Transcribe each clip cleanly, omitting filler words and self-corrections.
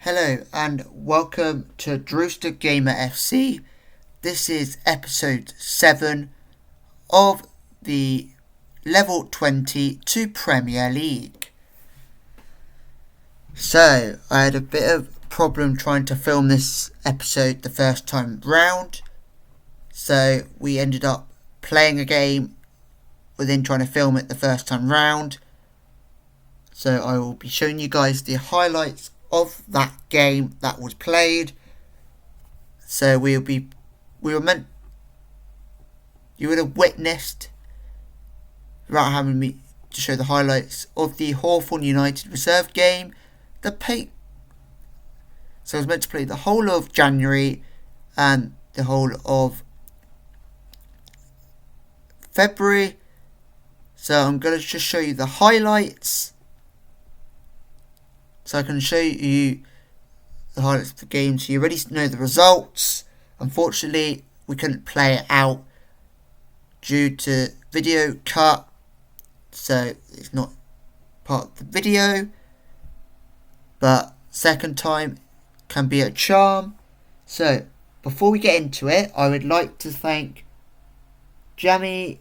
Hello and welcome to Drewster Gamer FC. This is episode 7 of the Level 22 Premier League. So, I had a bit of problem trying to film this episode the first time round. So, we ended up playing a game within trying to film it the first time round. So, I will be showing you guys the highlights of that game that was played. So you would have witnessed, without having me to show the highlights of the Hawthorn United reserve game. So I was meant to play the whole of January and the whole of February. So I'm going to just show you the highlights. So I can show you the highlights of the game so you already know the results. Unfortunately, we couldn't play it out due to video cut, so it's not part of the video. But second time can be a charm. So before we get into it, I would like to thank Jamie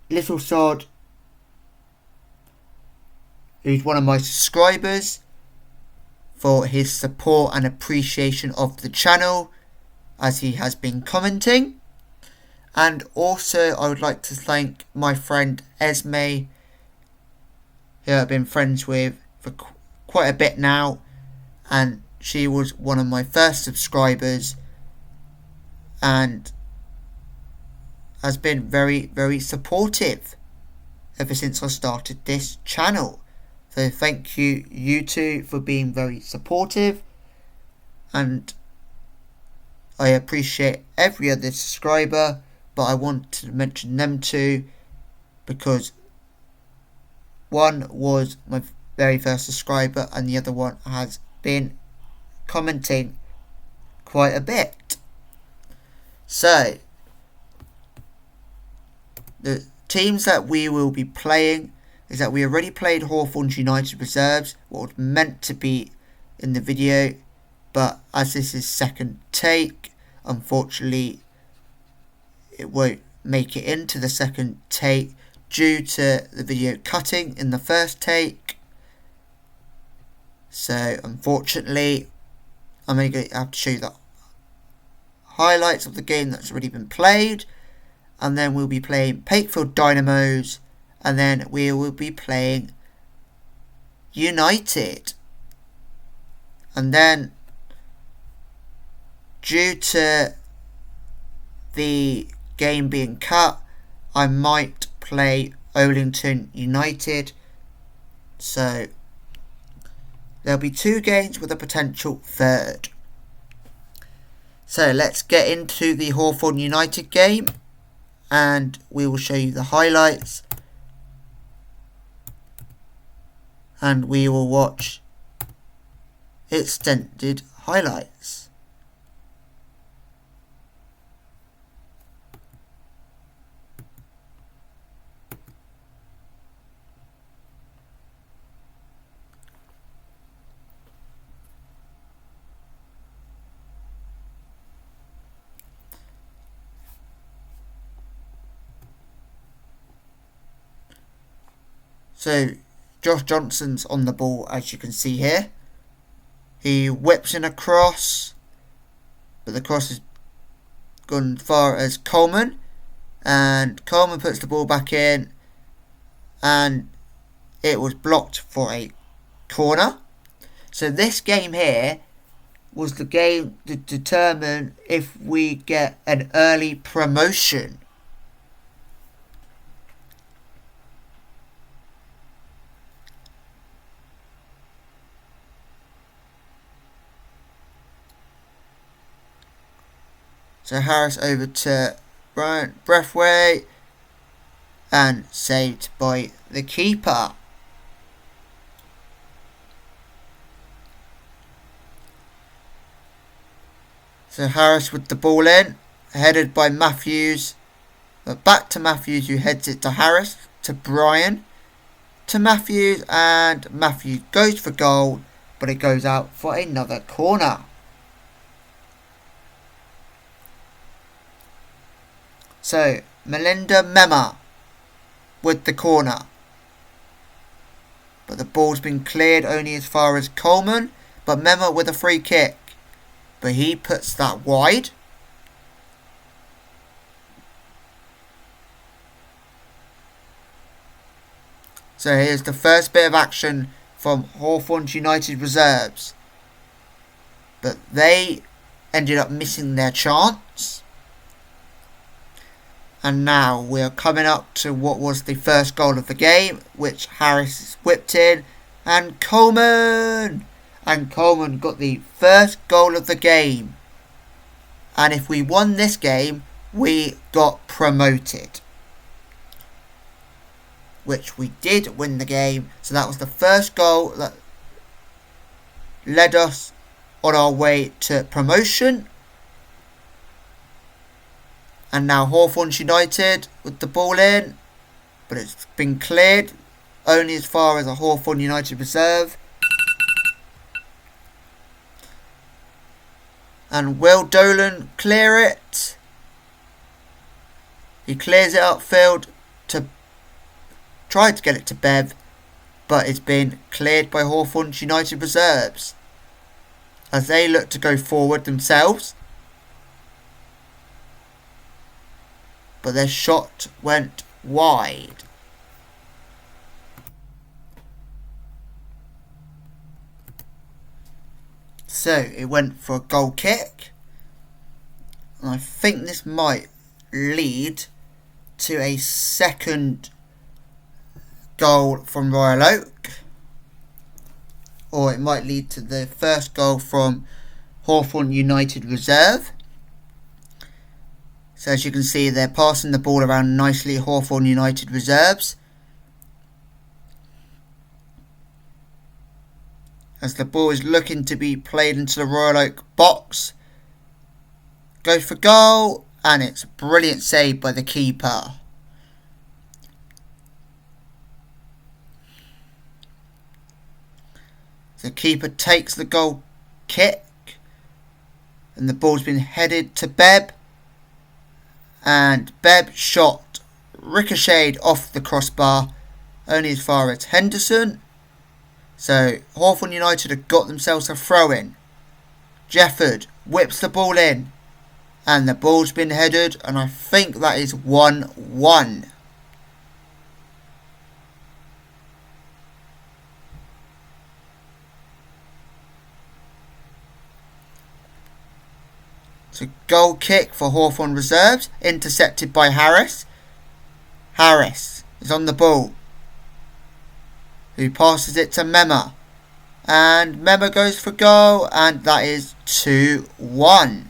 Little Sod, who's one of my subscribers, for his support and appreciation of the channel as he has been commenting. And also I would like to thank my friend Esme, who I've been friends with for quite a bit now, and she was one of my first subscribers and has been very, very supportive ever since I started this channel. So thank you two, for being very supportive, and I appreciate every other subscriber, but I want to mention them too because one was my very first subscriber and the other one has been commenting quite a bit. So the teams that we will be playing is that we already played Hawthorn's United reserves, what was meant to be in the video, but as this is second take, unfortunately it won't make it into the second take due to the video cutting in the first take. So unfortunately I'm only going to have to show you the highlights of the game that's already been played, and then we'll be playing Pakefield Dynamos, and then we will be playing United. And then due to the game being cut, I might play Oldington United. So there'll be 2 games with a potential third. So let's get into the Hawthorn United game and we will show you the highlights. And we will watch extended highlights. So Josh Johnson's on the ball, as you can see here. He whips in a cross, but the cross has gone far as Coleman, and Coleman puts the ball back in, and it was blocked for a corner. So this game here was the game to determine if we get an early promotion. So Harris over to Brian Breathway and saved by the keeper. So Harris with the ball in, headed by Matthews. But back to Matthews, who heads it to Harris, to Brian, to Matthews, and Matthews goes for goal. but it goes out for another corner. So Melinda Mema with the corner, but the ball's been cleared only as far as Coleman, but Mema with a free kick, but he puts that wide. So here's the first bit of action from Hawthorns United reserves, but they ended up missing their chance. And now we're coming up to what was the first goal of the game, which Harris whipped in, and Coleman got the first goal of the game. And if we won this game, we got promoted, which we did win the game. So that was the first goal that led us on our way to promotion. And now Hawthorns United with the ball in, but it's been cleared only as far as a Hawthorns United reserve. And will Dolan clear it? He clears it upfield to try to get it to Bev, but it's been cleared by Hawthorns United reserves as they look to go forward themselves. But their shot went wide. So it went for a goal kick. And I think this might lead to a second goal from Royal Oak. Or it might lead to the first goal from Hawthorns United reserve. So as you can see, they're passing the ball around nicely, Hawthorns United reserves. As the ball is looking to be played into the Royal Oak box. Goes for goal, and it's a brilliant save by the keeper. The keeper takes the goal kick, and the ball's been headed to Bebb. And Bebb shot ricocheted off the crossbar only as far as Henderson. So Hawthorns United have got themselves a throw-in. Jefford whips the ball in, and the ball's been headed, and I think that is 1-1. So goal kick for Hawthorns reserves, intercepted by Harris. Harris is on the ball, who passes it to Mema. And Mema goes for goal, and that is 2-1.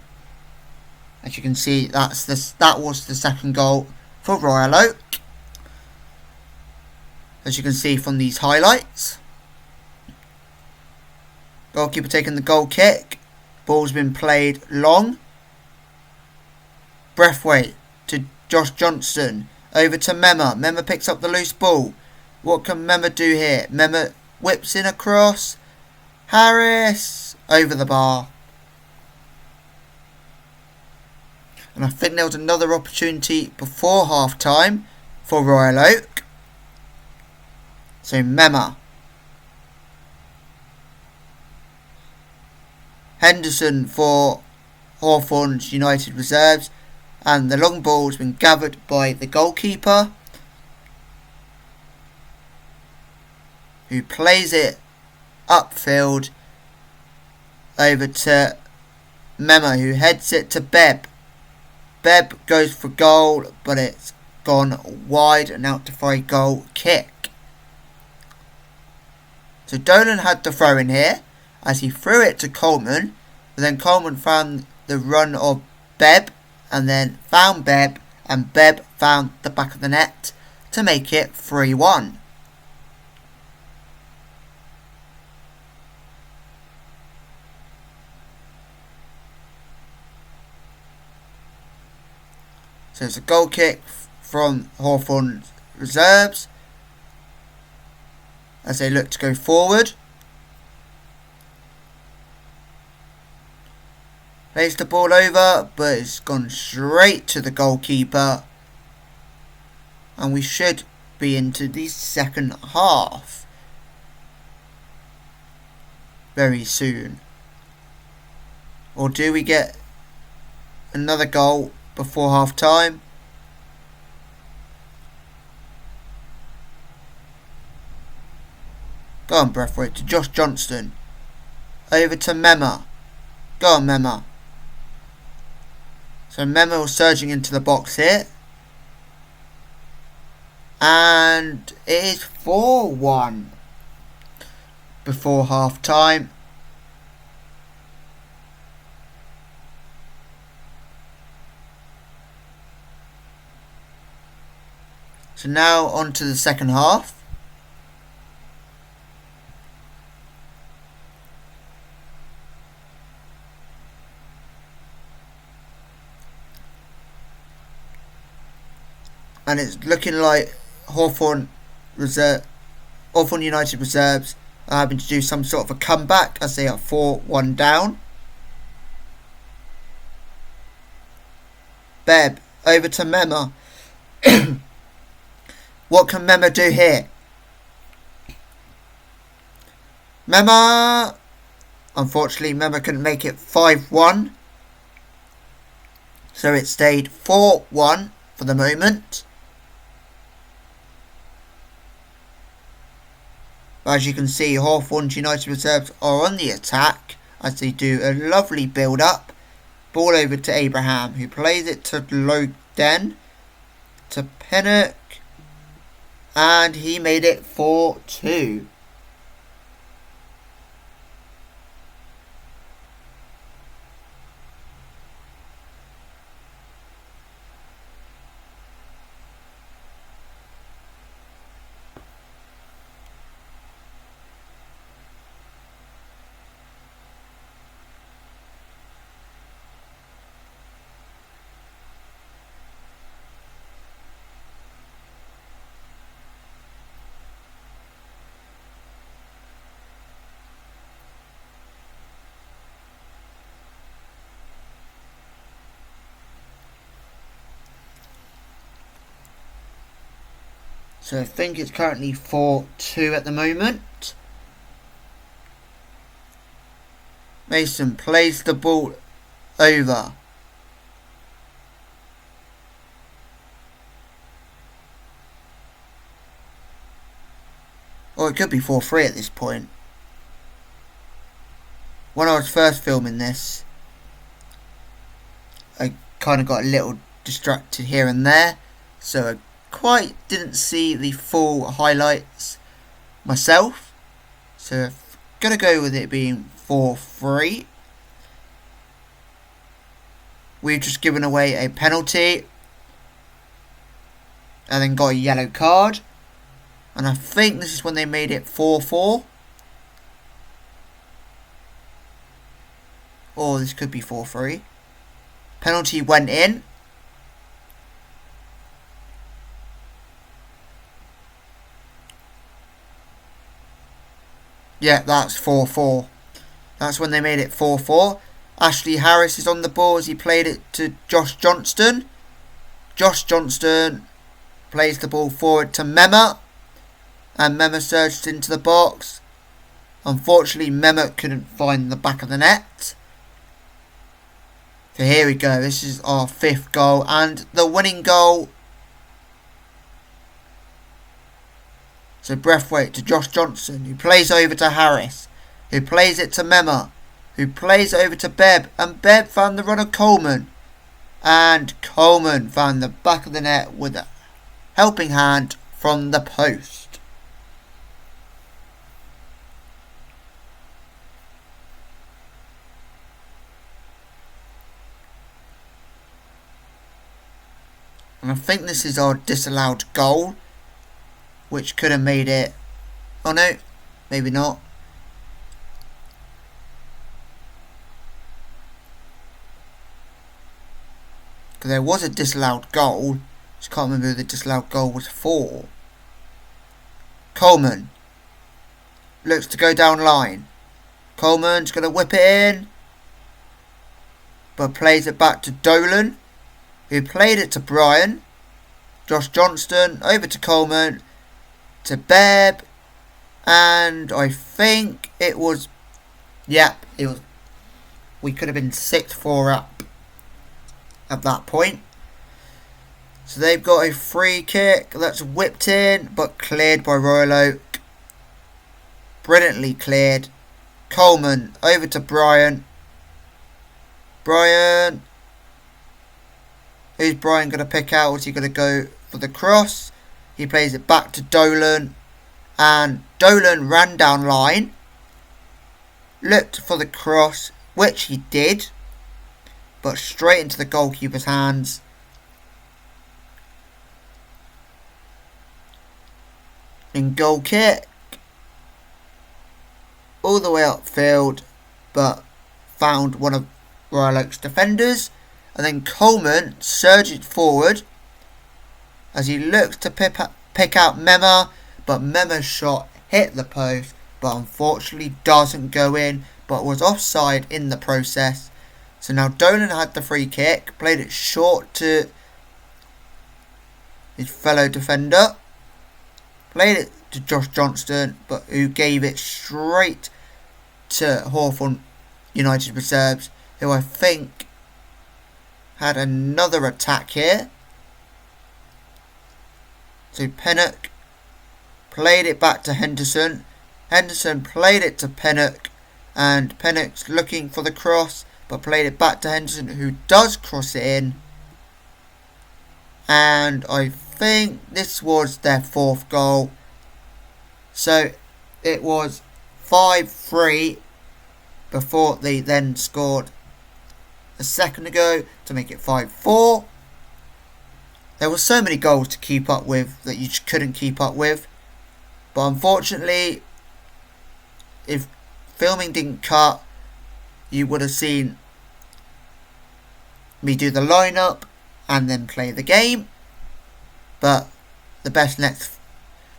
As you can see, that was the second goal for Royal Oak. As you can see from these highlights. Goalkeeper taking the goal kick. Ball's been played long. Breathwaite to Josh Johnson. Over to Mema. Mema picks up the loose ball. What can Mema do here? Mema whips in across. Harris over the bar. And I think there was another opportunity before half time for Royal Oak. So Mema. Henderson for Hawthorns United reserves. And the long ball has been gathered by the goalkeeper, who plays it upfield over to Mema, who heads it to Bebb. Bebb goes for goal, but it's gone wide and out for a goal kick. So Dolan had the throw in here as he threw it to Coleman, but then Coleman found the run of Bebb and then found Bebb, and Bebb found the back of the net to make it 3-1. So it's a goal kick from Hawthorns reserves as they look to go forward. Plays the ball over, but it's gone straight to the goalkeeper. And we should be into the second half very soon. Or do we get another goal before half time? Go on, Breathwaite, to Josh Johnston. Over to Mema. Go on, Mema. So Mema surging into the box here. And it is 4-1 before half time. So now on to the second half. And it's looking like Hawthorn United reserves are having to do some sort of a comeback as they are 4-1 down. Beb, over to Mema. What can Mema do here? Mema! Unfortunately, Mema couldn't make it 5-1. So it stayed 4-1 for the moment. As you can see, Hawthorn United reserves are on the attack as they do a lovely build-up. Ball over to Abraham, who plays it to Loden, to Pinnock, and he made it 4-2. So I think it's currently 4-2 at the moment. Mason plays the ball over. Or it could be 4-3 at this point. When I was first filming this, I kind of got a little distracted here and there. So I quite didn't see the full highlights myself, so I'm gonna go with it being 4-3. We've just given away a penalty and then got a yellow card, and I think this is when they made it 4-4, or this could be 4-3. Penalty went in. Yeah, that's 4-4. That's when they made it 4-4. Ashley Harris is on the ball as he played it to Josh Johnston. Josh Johnston plays the ball forward to Mema. And Mema surged into the box. Unfortunately, Mema couldn't find the back of the net. So here we go. This is our 5th goal and the winning goal. So Breathwaite to Josh Johnson, who plays over to Harris, who plays it to Mema, who plays over to Beb, and Beb found the run of Coleman. And Coleman found the back of the net with a helping hand from the post. And I think this is our disallowed goal, which could have made it. Oh no, maybe not. Because there was a disallowed goal. Just can't remember who the disallowed goal was for. Coleman looks to go down line. Coleman's going to whip it in. but plays it back to Dolan, who played it to Brian. Josh Johnston over to Coleman, to Bebb, and I think it was, it was, we could have been 6-4 up at that point. So they've got a free kick that's whipped in, but cleared by Royal Oak. Brilliantly cleared. Coleman over to Brian. Brian. Who's Brian going to pick out? Is he going to go for the cross? He plays it back to Dolan. And Dolan ran down line. Looked for the cross, which he did. But straight into the goalkeeper's hands. In goal kick. All the way upfield. But found one of Royal Oak's defenders. And then Coleman surged forward as he looks to pick out Mema, but Mema's shot hit the post, but unfortunately doesn't go in, but was offside in the process. So now Dolan had the free kick, played it short to his fellow defender, played it to Josh Johnston, but who gave it straight to Hawthorn United reserves, who I think had another attack here. So Pennock played it back to Henderson. Henderson played it to Pennock. And Pennock's looking for the cross, but played it back to Henderson, who does cross it in. And I think this was their 4th goal. So it was 5-3 before they then scored a second ago to make it 5-4. There were so many goals to keep up with that you just couldn't keep up with. But unfortunately, if filming didn't cut, you would have seen me do the lineup and then play the game. But the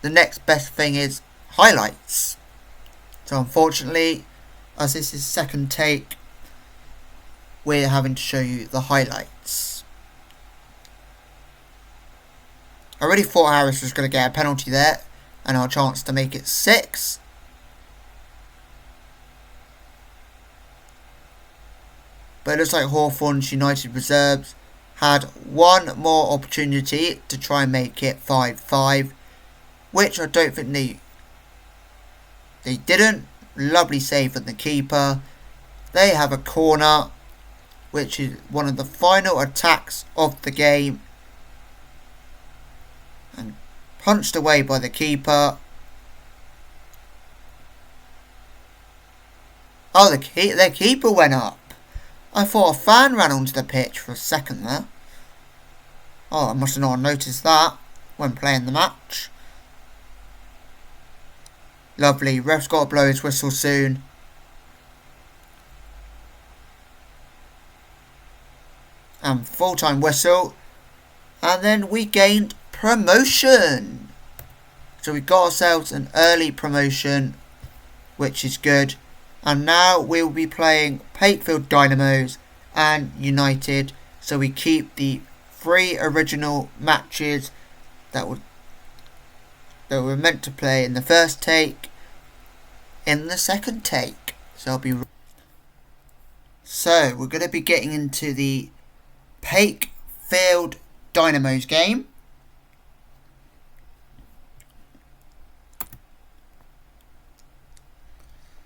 next best thing is highlights. So unfortunately, as this is second take, we're having to show you the highlights. I really thought Harris was going to get a penalty there and our chance to make it 6. But it looks like Hawthorn United reserves had one more opportunity to try and make it 5-5, which I don't think they didn't. Lovely save from the keeper. They have a corner, which is one of the final attacks of the game, and punched away by the keeper. Oh, their keeper went up. I thought a fan ran onto the pitch for a second there. Oh, I must have not noticed that when playing the match. Lovely. Ref's got to blow his whistle soon. And full-time whistle. And then we gained promotion. So we got ourselves an early promotion, which is good. And now we'll be playing Pakefield Dynamos and United. So we keep the 3 original matches that were meant to play in the first take in the second take. So we're going to be getting into the Pakefield Dynamos game.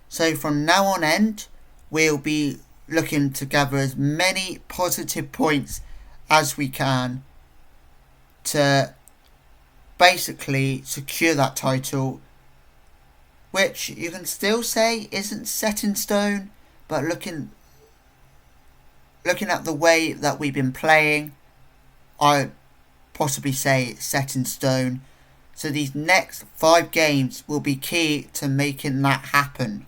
So from now on end, we'll be looking to gather as many positive points as we can to basically secure that title, which you can still say isn't set in stone, but looking at the way that we've been playing, I'd possibly say it's set in stone. So these next 5 games will be key to making that happen.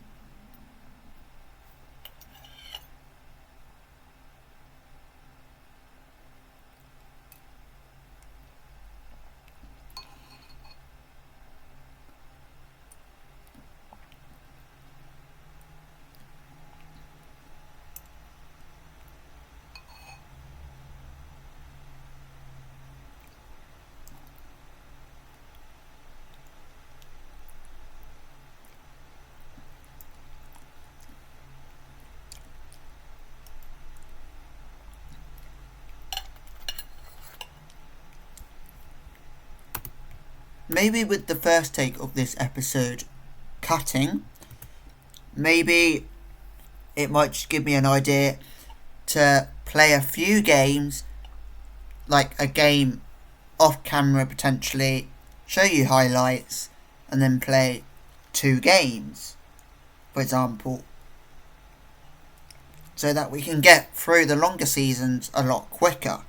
maybe with the first take of this episode cutting, maybe it might just give me an idea to play a few games, like a game off camera potentially, show you highlights, and then play 2 games, for example, so that we can get through the longer seasons a lot quicker.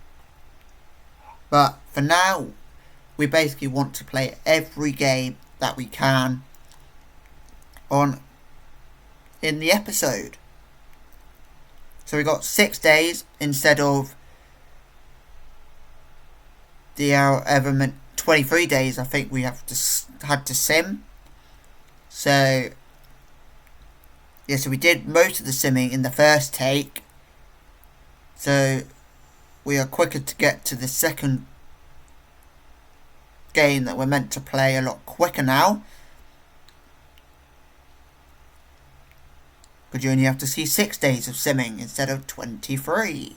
But for now, we basically want to play every game that we can in the episode. So we got 6 days instead of the ever 23 days I think we had to sim. So yeah, so we did most of the simming in the first take, so we are quicker to get to the second game that we're meant to play a lot quicker now, because you only have to see 6 days of simming instead of 23.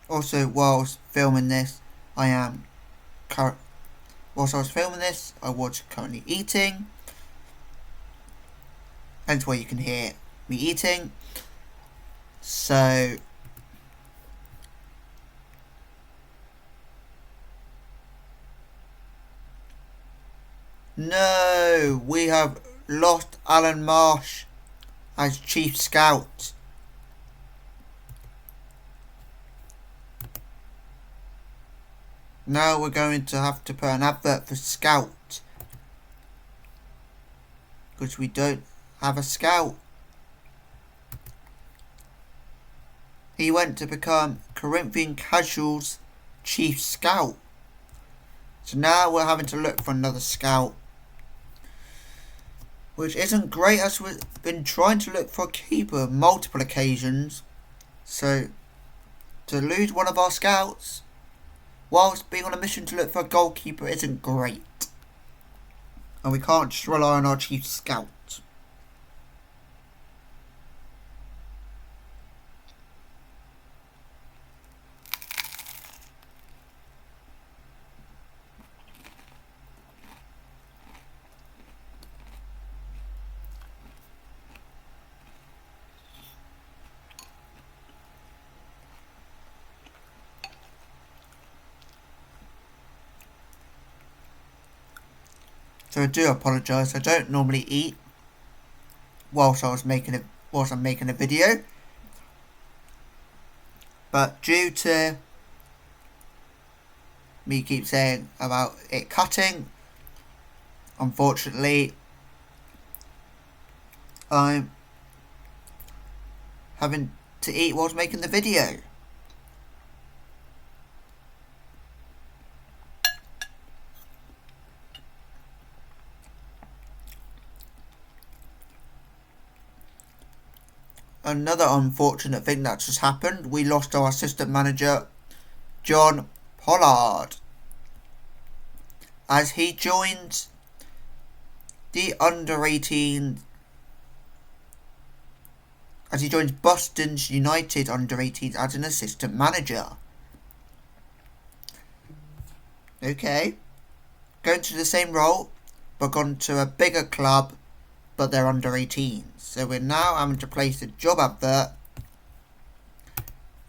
Also, whilst filming this, I was currently eating. That's where you can hear me eating. So no, we have lost Alan Marsh as Chief Scout. Now we're going to have to put an advert for Scout, because we don't have a Scout. He went to become Corinthian Casuals Chief Scout. So now we're having to look for another Scout, which isn't great, as we've been trying to look for a keeper on multiple occasions. So to lose one of our Scouts whilst being on a mission to look for a goalkeeper isn't great. And we can't just rely on our Chief Scout. So I do apologise. I don't normally eat whilst I'm making a video, but due to me keep saying about it cutting, unfortunately I'm having to eat whilst making the video. Another unfortunate thing that just happened, we lost our assistant manager, John Pollard, as he joined the under-18, as he joins Boston's United under-18s as an assistant manager. Okay, going to the same role, but gone to a bigger club, but they're under-18s. So we're now having to place a job advert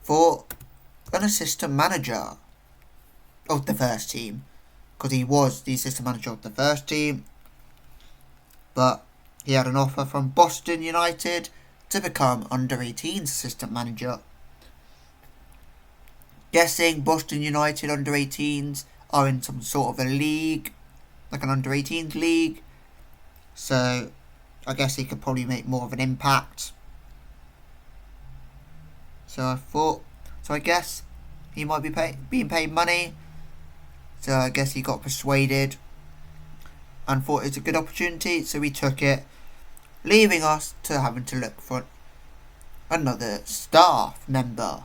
for an assistant manager of the first team, because he was the assistant manager of the first team, but he had an offer from Boston United to become under-18s assistant manager. guessing Boston United under 18s are in some sort of a league, like an under 18s league. So I guess he could probably make more of an impact. So I guess he might be being paid money. So I guess he got persuaded and thought it was a good opportunity, so we took it, leaving us to having to look for another staff member.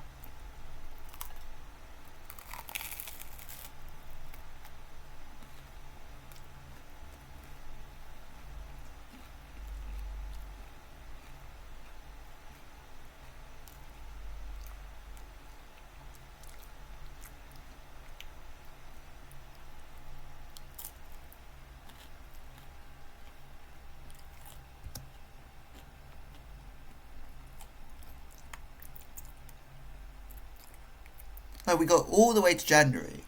No, we got all the way to January,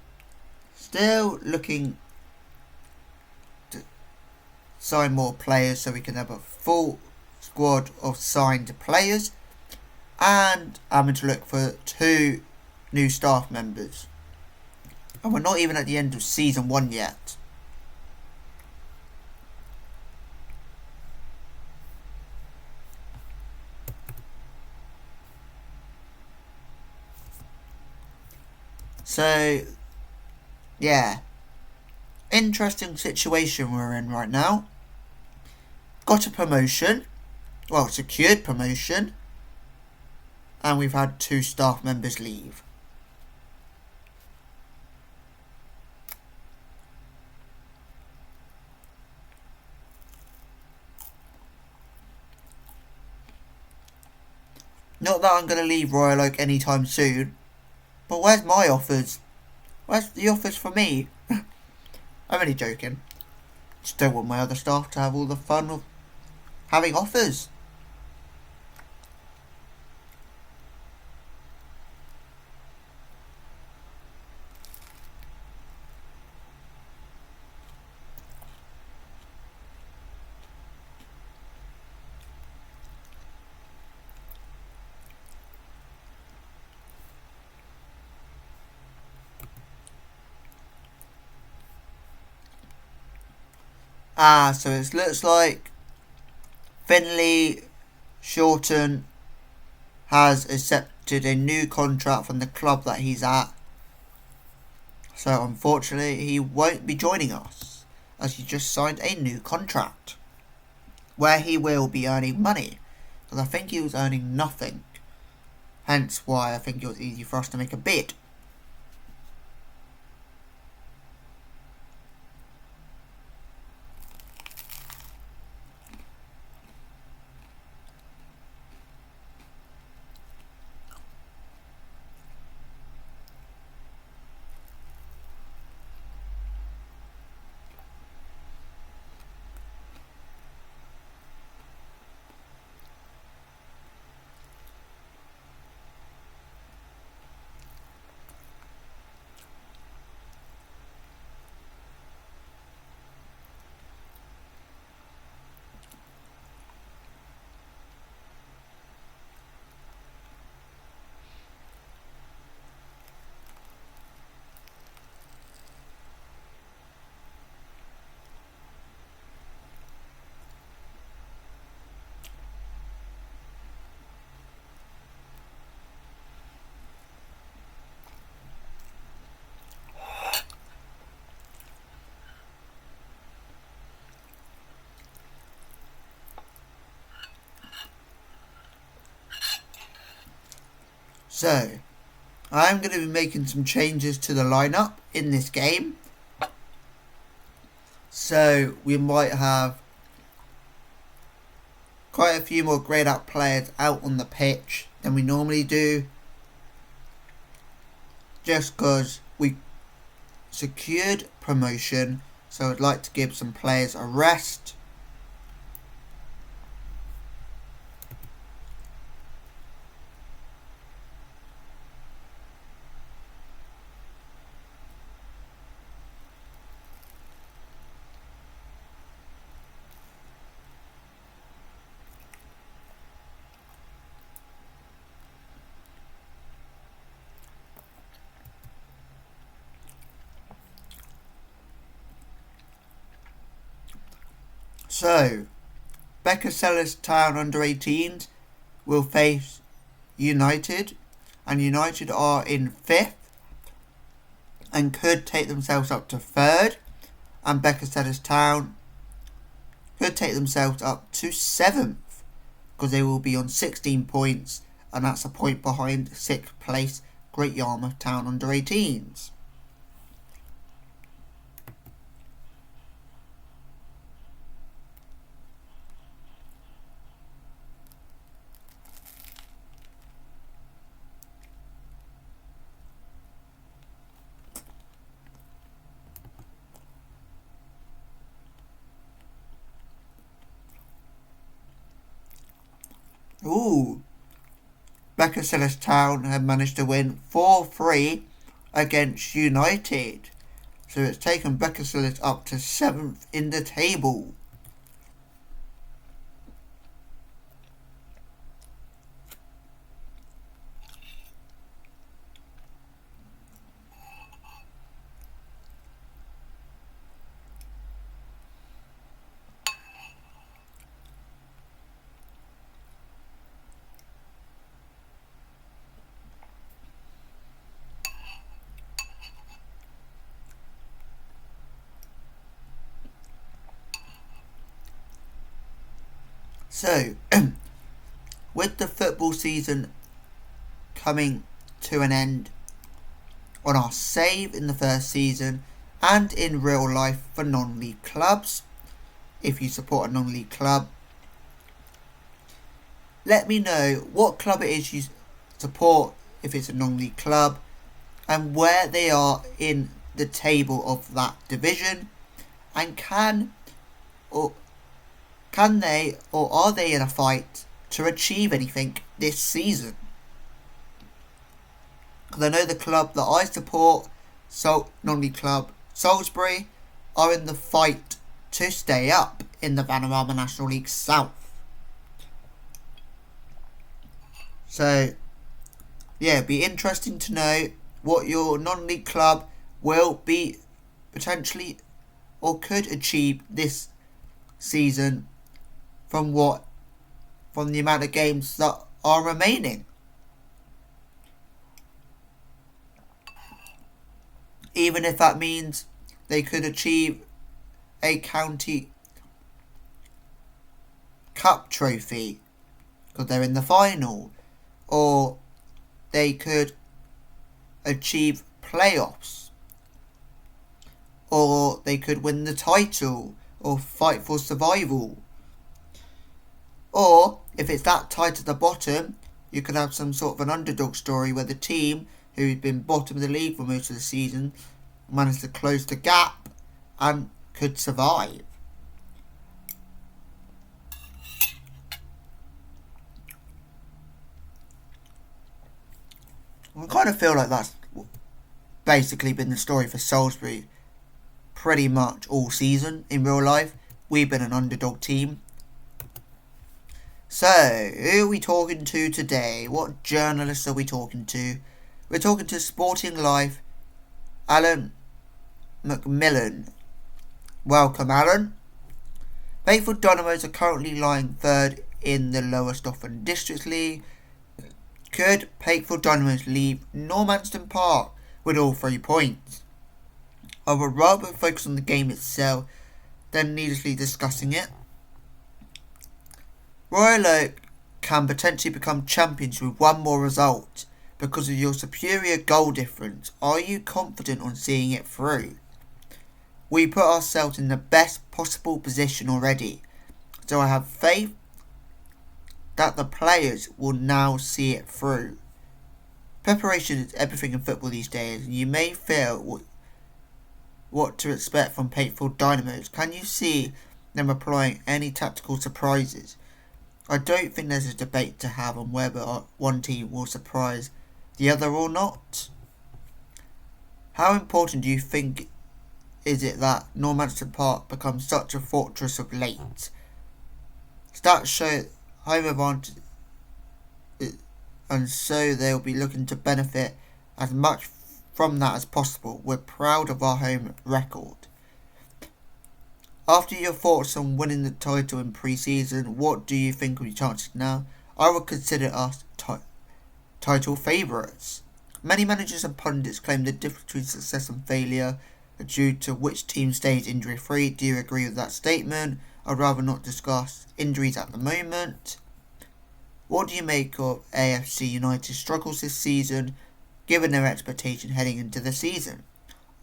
still looking to sign more players so we can have a full squad of signed players, and having to look for 2 new staff members. And we're not even at the end of season 1 yet. So, yeah. Interesting situation we're in right now. Got a promotion. Well, secured promotion. And we've had 2 staff members leave. Not that I'm going to leave Royal Oak anytime soon. But where's my offers? Where's the offers for me? I'm only joking. Just don't want my other staff to have all the fun of having offers. So it looks like Finley Shorten has accepted a new contract from the club that he's at. So unfortunately he won't be joining us, as he just signed a new contract where he will be earning money, because I think he was earning nothing, hence why I think it was easy for us to make a bid. So, I'm going to be making some changes to the lineup in this game. So, we might have quite a few more greyed out players out on the pitch than we normally do. Just because we secured promotion, so I'd like to give some players a rest. So, Becca Town under 18s will face United, and United are in 5th and could take themselves up to 3rd, and Becca Town could take themselves up to 7th because they will be on 16 points, and that's a point behind 6th place Great Yarmouth Town under 18s. Becca Town have managed to win 4-3 against United. So it's taken Becca up to 7th in the table. So, with the football season coming to an end, on our save in the first season and in real life for non-league clubs, if you support a non-league club, let me know what club it is you support if it's a non-league club and where they are in the table of that division, and can they or are they in a fight to achieve anything this season? Because I know the club that I support, non-league club Salisbury, are in the fight to stay up in the Vanarama National League South. So, yeah, it'd be interesting to know what your non-league club will be potentially or could achieve this season from the amount of games that are remaining. Even if that means they could achieve a county cup trophy because they're in the final, or they could achieve playoffs, or they could win the title or fight for survival. Or, if it's that tight at the bottom, you could have some sort of an underdog story where the team, who's been bottom of the league for most of the season, managed to close the gap and could survive. I kind of feel like that's basically been the story for Salisbury pretty much all season in real life. We've been an underdog team. So, who are we talking to today? What journalists are we talking to? We're talking to Sporting Life, Alan McMillan. Welcome, Alan. Faithful Dynamos are currently lying 3rd in the Lower Stockton District League. Could Faithful Dynamos leave Normanstown Park with all 3 points? I would rather focus on the game itself than needlessly discussing it. Royal Oak can potentially become champions with one more result because of your superior goal difference. Are you confident on seeing it through? We put ourselves in the best possible position already, so I have faith that the players will now see it through. Preparation is everything in football these days, and you may feel what to expect from Faithful Dynamos. Can you see them applying any tactical surprises? I don't think there's a debate to have on whether one team will surprise the other or not. How important do you think is it that Normanstown Park becomes such a fortress of late? Stats show home advantage, and so they'll be looking to benefit as much from that as possible. We're proud of our home record. After your thoughts on winning the title in pre-season, what do you think of your chances now? I would consider us title favourites. Many managers and pundits claim the difference between success and failure are due to which team stays injury-free. Do you agree with that statement? I'd rather not discuss injuries at the moment. What do you make of AFC United's struggles this season, given their expectation heading into the season?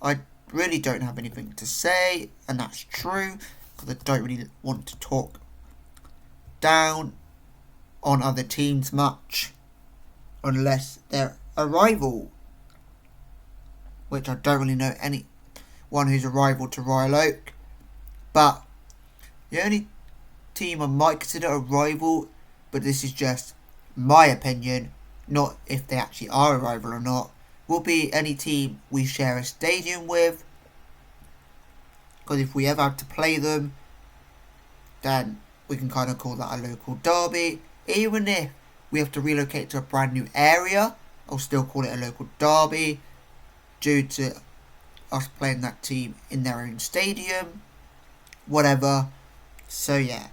I really don't have anything to say, and that's true, because I don't really want to talk down on other teams much, unless they're a rival, which I don't really know anyone who's a rival to Royal Oak. But the only team I might consider a rival, but this is just my opinion, not if they actually are a rival or not, will be any team we share a stadium with, because if we ever have to play them, then we can kind of call that a local derby. Even if we have to relocate to a brand new area, I'll still call it a local derby due to us playing that team in their own stadium, whatever. So yeah.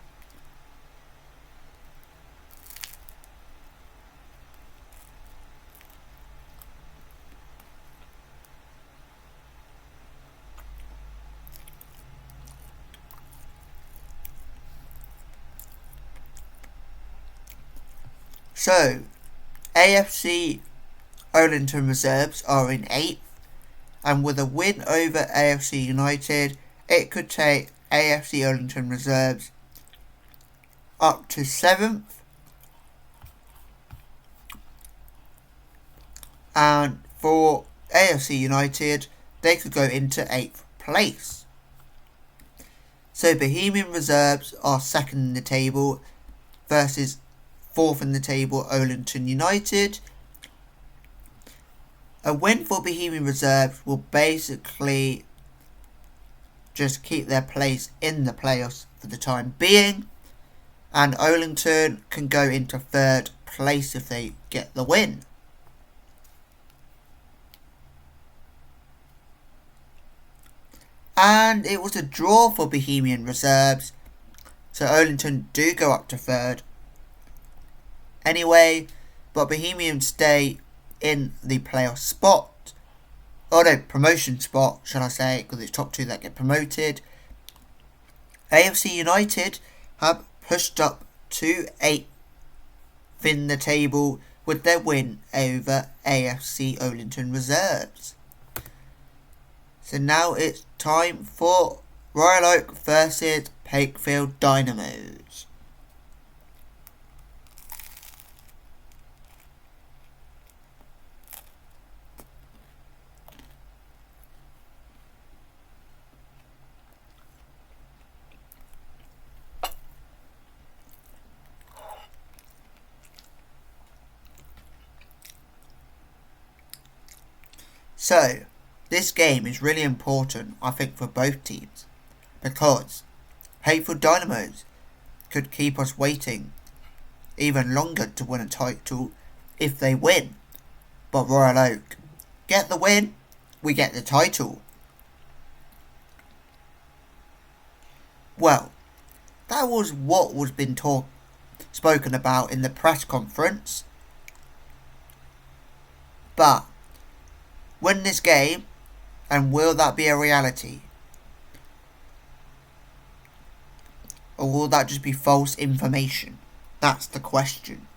So, AFC Olenton Reserves are in 8th, and with a win over AFC United, it could take AFC Olenton Reserves up to 7th, and for AFC United, they could go into 8th place. So Bohemian Reserves are 2nd in the table versus 4th in the table Olenton United. A win for Bohemian Reserves will basically just keep their place in the playoffs for the time being, and Olenton can go into 3rd place if they get the win. And it was a draw for Bohemian Reserves, so Olenton do go up to 3rd anyway, but Bohemian stay in the playoff spot, promotion spot, shall I say, because it's top 2 that get promoted. AFC United have pushed up to 8th in the table with their win over AFC Olenton Reserves. So now it's time for Royal Oak versus Pakefield Dynamos. So, this game is really important, I think, for both teams, because Pakefield Dynamos could keep us waiting even longer to win a title if they win. But Royal Oak get the win, we get the title. Well, that was what was been spoken about in the press conference. But win this game, and will that be a reality? Or will that just be false information? That's the question.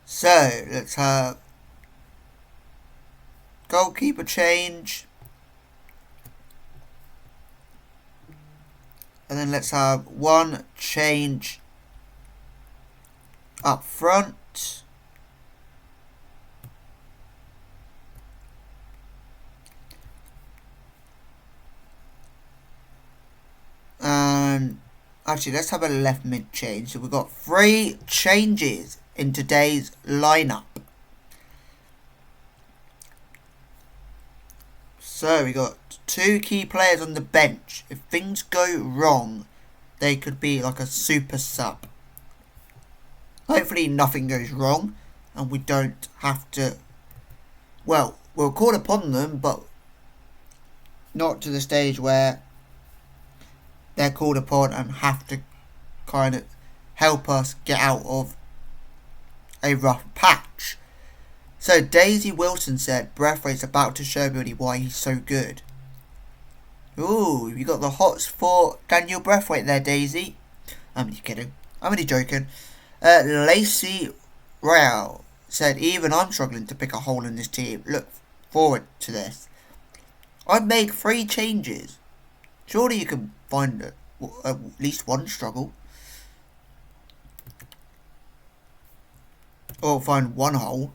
So, let's have goalkeeper change. And then let's have one change up front. And Actually, let's have a left mid change. So we've got 3 changes in today's lineup. So we got 2 key players on the bench. If things go wrong, they could be like a super sub. Hopefully nothing goes wrong and we don't have to... Well, we'll call upon them, but not to the stage where they're called upon and have to kind of help us get out of a rough patch. So Daisy Wilson said Breathwaite's about to show everybody why he's so good. Ooh, you got the hots for Daniel Breathwaite there, Daisy. I'm only kidding. I'm only joking. Lacey Royale said, even I'm struggling to pick a hole in this team. Look forward to this. I've made 3 changes. Surely you can find at least one struggle. Or find one hole.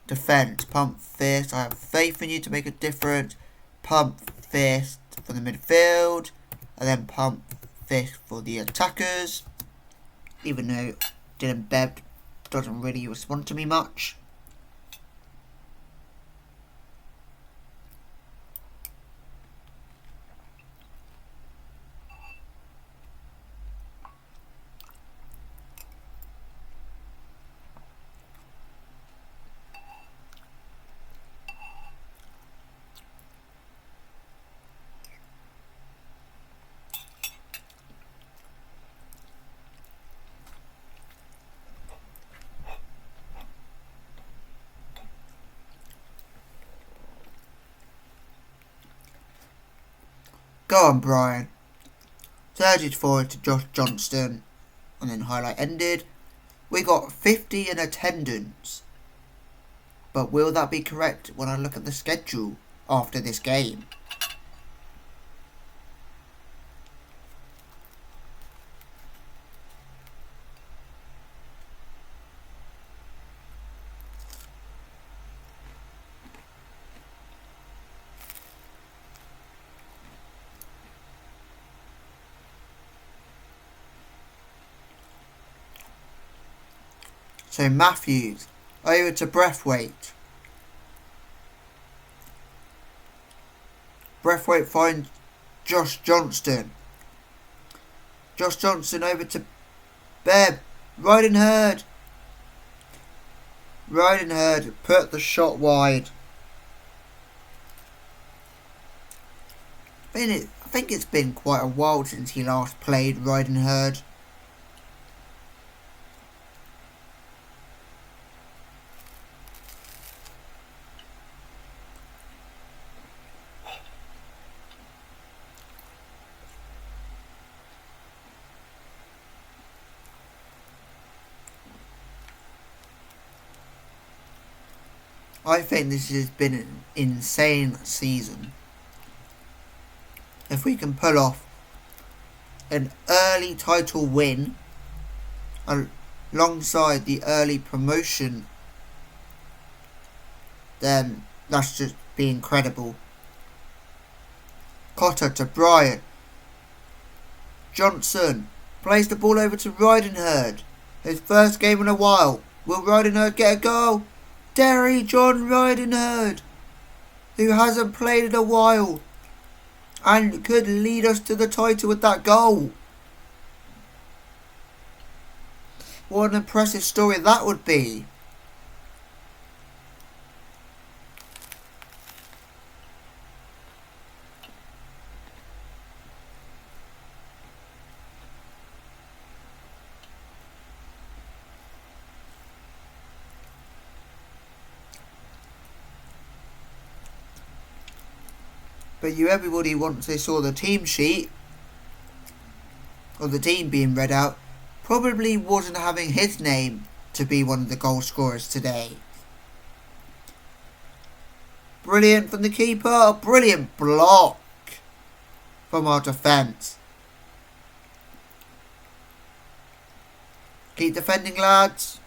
Defence. Pump fist. I have faith in you to make a difference. Pump fist for the midfield. And then pump fist for the attackers. Even though Dylan Bebb doesn't really respond to me much. Go on, Brian. Surged forward to Josh Johnston. And then highlight ended. We got 50 in attendance. But will that be correct when I look at the schedule after this game? So Matthews, over to Breathwaite. Breathwaite finds Josh Johnston. Josh Johnston over to Bebb. Riding Herd. Riding Herd put the shot wide. I think it's been quite a while since he last played Riding Herd. I think this has been an insane season. If we can pull off an early title win alongside the early promotion, then that's just be incredible. Cotter to Brian. Johnson plays the ball over to Riding Herd. His first game in a while. Will Riding Herd get a goal? Derry John Riding Herd, who hasn't played in a while and could lead us to the title with that goal. What an impressive story that would be. But everybody, once they saw the team sheet, or the team being read out, probably wasn't having his name to be one of the goal scorers today. Brilliant from the keeper, a brilliant block from our defence. Keep defending, lads.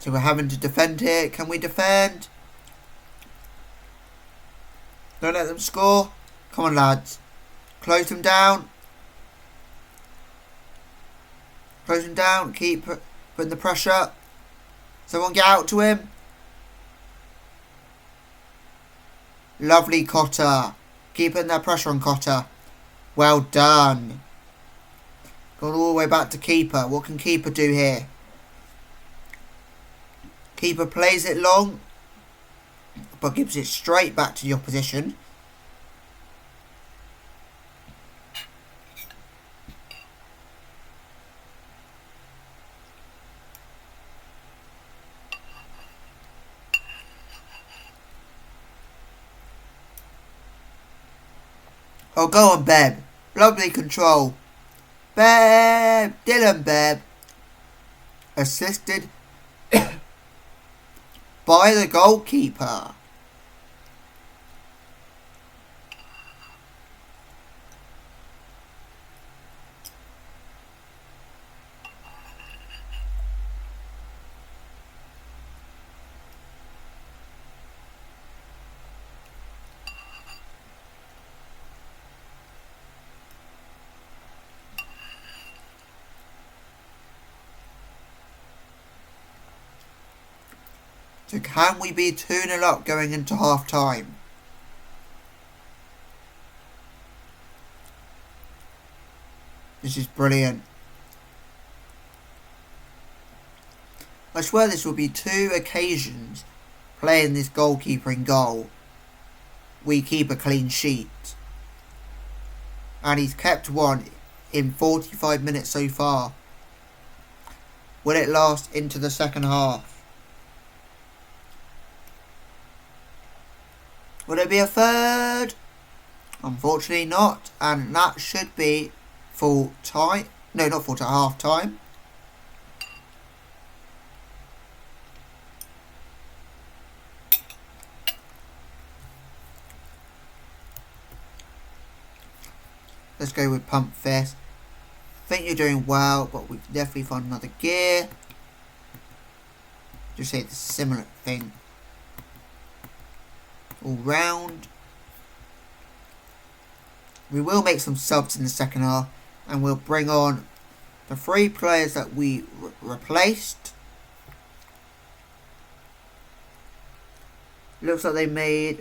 So we're having to defend here. Can we defend? Don't let them score. Come on, lads. Close them down. Close him down. Keep putting the pressure. Someone get out to him. Lovely, Cotter. Keep putting that pressure on Cotter. Well done. Gone all the way back to keeper. What can keeper do here? Keeper plays it long, but gives it straight back to the opposition. Oh, go on, Beb. Lovely control. Beb. Dylan Beb. Assisted by the goalkeeper. So can we be 2-0 up going into half time? This is brilliant. I swear this will be 2 occasions playing this goalkeeper in goal. We keep a clean sheet. And he's kept one in 45 minutes so far. Will it last into the second half? Will it be a third? Unfortunately not. And that should be full time. No, not full time, half time. Let's go with Pump Fist. Think you're doing well, but we've definitely found another gear. Just say the similar thing all round. We will make some subs in the second half, and we'll bring on the 3 players that we replaced. Looks like they made,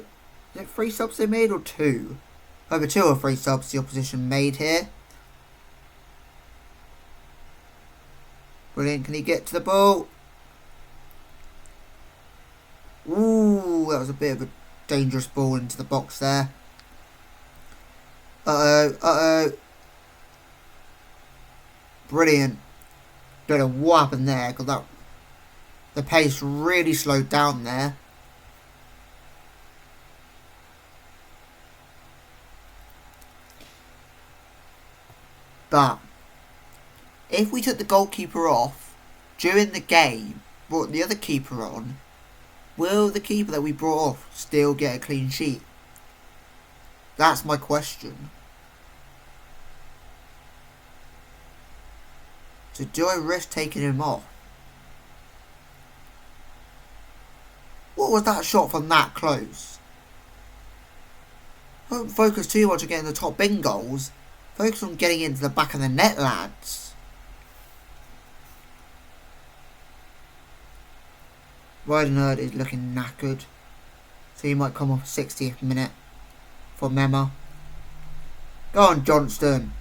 is it 3 subs they made or 2? Over 2 or 3 subs the opposition made here. Brilliant. Can he get to the ball? Ooh, that was a bit of a dangerous ball into the box there. Uh-oh. Brilliant. Don't know what happened there, because the pace really slowed down there. But if we took the goalkeeper off during the game, brought the other keeper on, will the keeper that we brought off still get a clean sheet? That's my question. So do I risk taking him off? What was that shot from that close? Don't focus too much on getting the top bin goals. Focus on getting into the back of the net, lads. Rydenerd is looking knackered, so he might come off 60th minute for Mema. Go on, Johnston.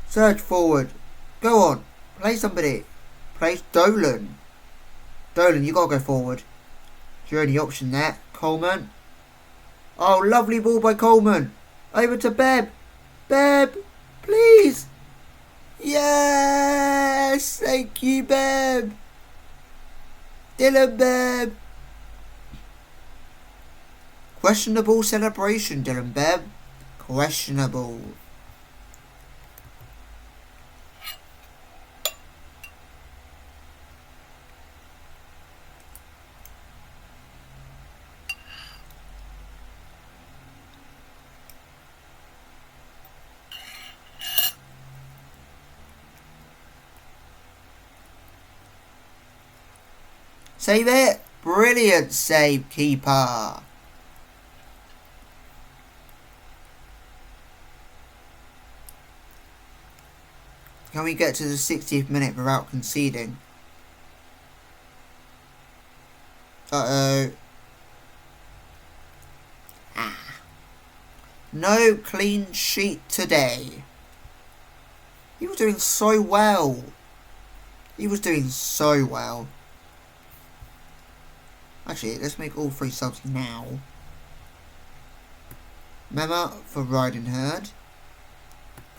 Surge forward. Go on. Play somebody. Play Dolan. Dolan, you gotta go forward. It's your only option there. Coleman. Oh, lovely ball by Coleman. Over to Beb. Beb, please. Yes, thank you, Beb. Dylan Beb. Questionable celebration, Dylan Beb. Questionable. Save it. Brilliant save, keeper. Can we get to the 60th minute without conceding? Uh-oh. No clean sheet today. He was doing so well. He was doing so well. Actually, let's make all 3 subs now. Mema for Riding Herd.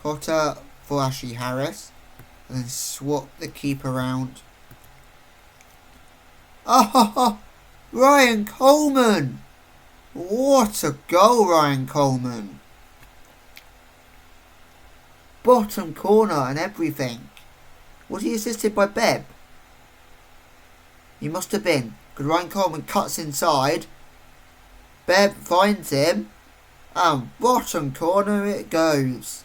Potter for Ashley Harris. And then swap the keeper around. Ah, Ryan Coleman! What a goal, Ryan Coleman. Bottom corner and everything. Was he assisted by Beb? He must have been. Because Ryan Coleman cuts inside. Beb finds him. And bottom corner it goes.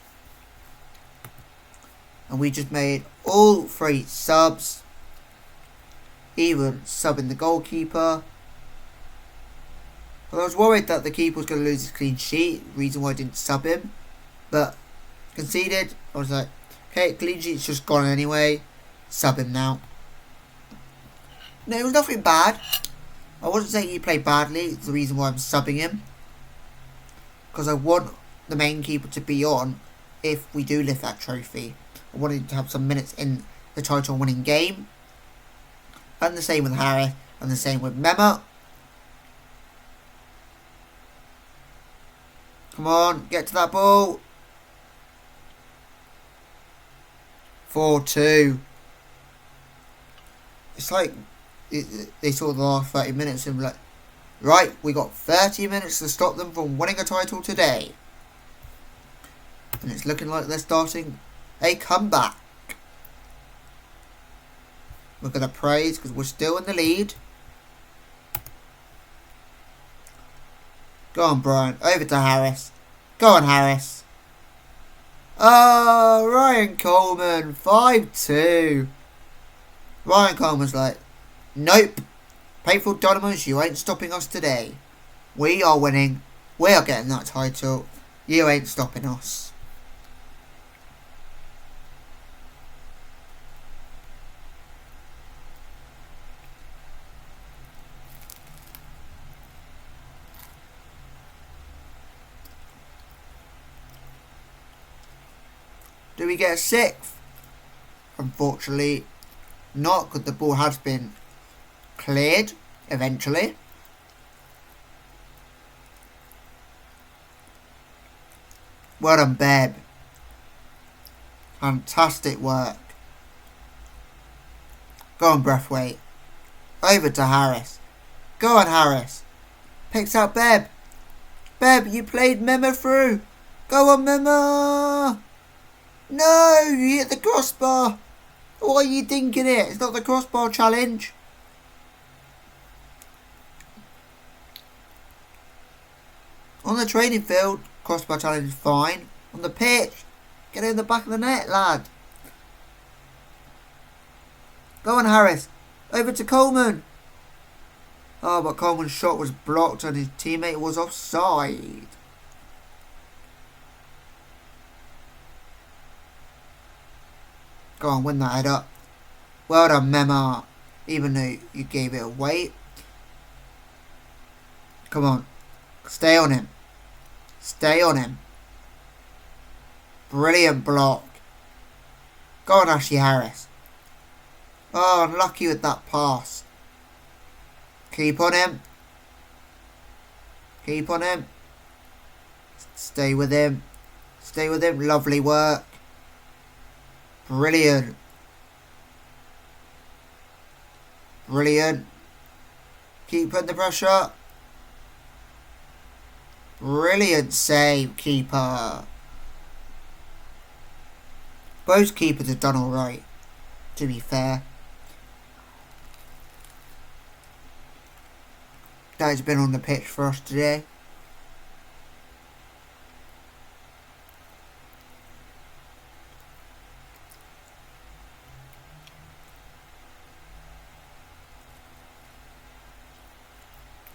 And we just made all 3 subs. Even subbing the goalkeeper. Well, I was worried that the keeper was going to lose his clean sheet. Reason why I didn't sub him. But conceded. I was like, okay, clean sheet's just gone anyway. Sub him now. No, it was nothing bad. I wasn't saying he played badly. It's the reason why I'm subbing him. Because I want the main keeper to be on if we do lift that trophy. I wanted to have some minutes in the title winning game. And the same with Harry. And the same with Mema. Come on, get to that ball. 4-2. It's like they saw the last 30 minutes and were like, right, we got 30 minutes to stop them from winning a title today. And it's looking like they're starting a comeback. We're going to praise because we're still in the lead. Go on, Brian. Over to Harris. Go on, Harris. Oh, Ryan Coleman. 5-2. Ryan Coleman's like, nope. Painful Dynamos, you ain't stopping us today. We are winning. We are getting that title. You ain't stopping us. Do we get a 6th? Unfortunately not, because the ball has been cleared eventually. Well done, Beb. Fantastic work. Go on, Breathwaite. Over to Harris. Go on, Harris. Picks out Beb. Beb, you played Mema through. Go on, Mema. No, you hit the crossbar. What are you thinking it? It's not the crossbar challenge. On the training field, crossbar challenge is fine. On the pitch, get it in the back of the net, lad. Go on, Harris. Over to Coleman. Oh, but Coleman's shot was blocked and his teammate was offside. Go on, win that head up. Well done, Mema. Even though you gave it away. Come on. Stay on him. Stay on him. Brilliant block. Go on, Ashley Harris. Oh, unlucky with that pass. Keep on him. Keep on him. Stay with him. Stay with him. Lovely work. Brilliant. Brilliant. Keep putting the pressure. Brilliant save, keeper. Both keepers have done alright, to be fair. That has been on the pitch for us today.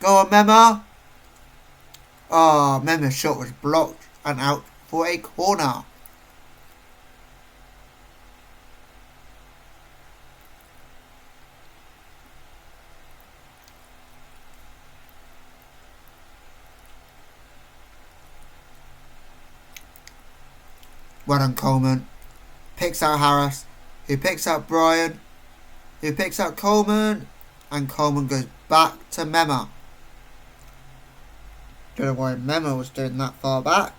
Go on, Mema. Oh, Mema's shot was blocked and out for a corner. Well done, Coleman. Picks out Harris, who picks out Brian, who picks out Coleman, and Coleman goes back to Mema. Don't know why Mema was doing that far back.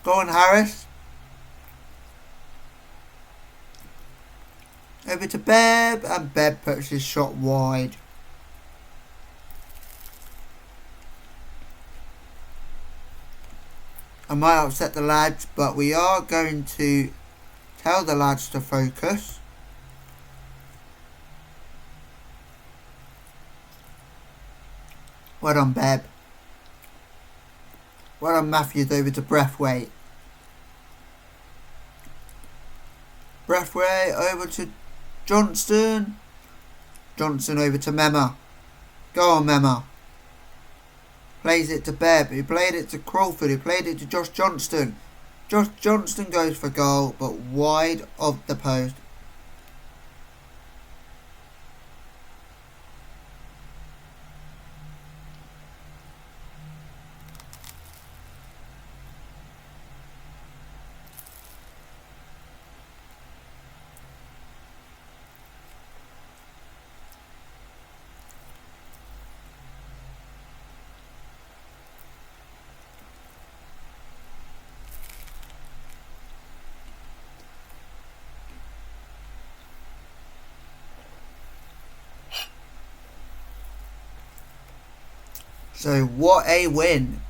Go on, Harris. Over to Beb, and Beb puts his shot wide. I might upset the lads, but we are going to tell the lads to focus. Well done, Beb. Well done, Matthews, over to Breathwaite. Breathwaite over to Johnston. Johnston over to Mema. Go on, Mema. Plays it to Beb, who played it to Crawford, who played it to Josh Johnston. Josh Johnston goes for goal, but wide of the post. So what a win.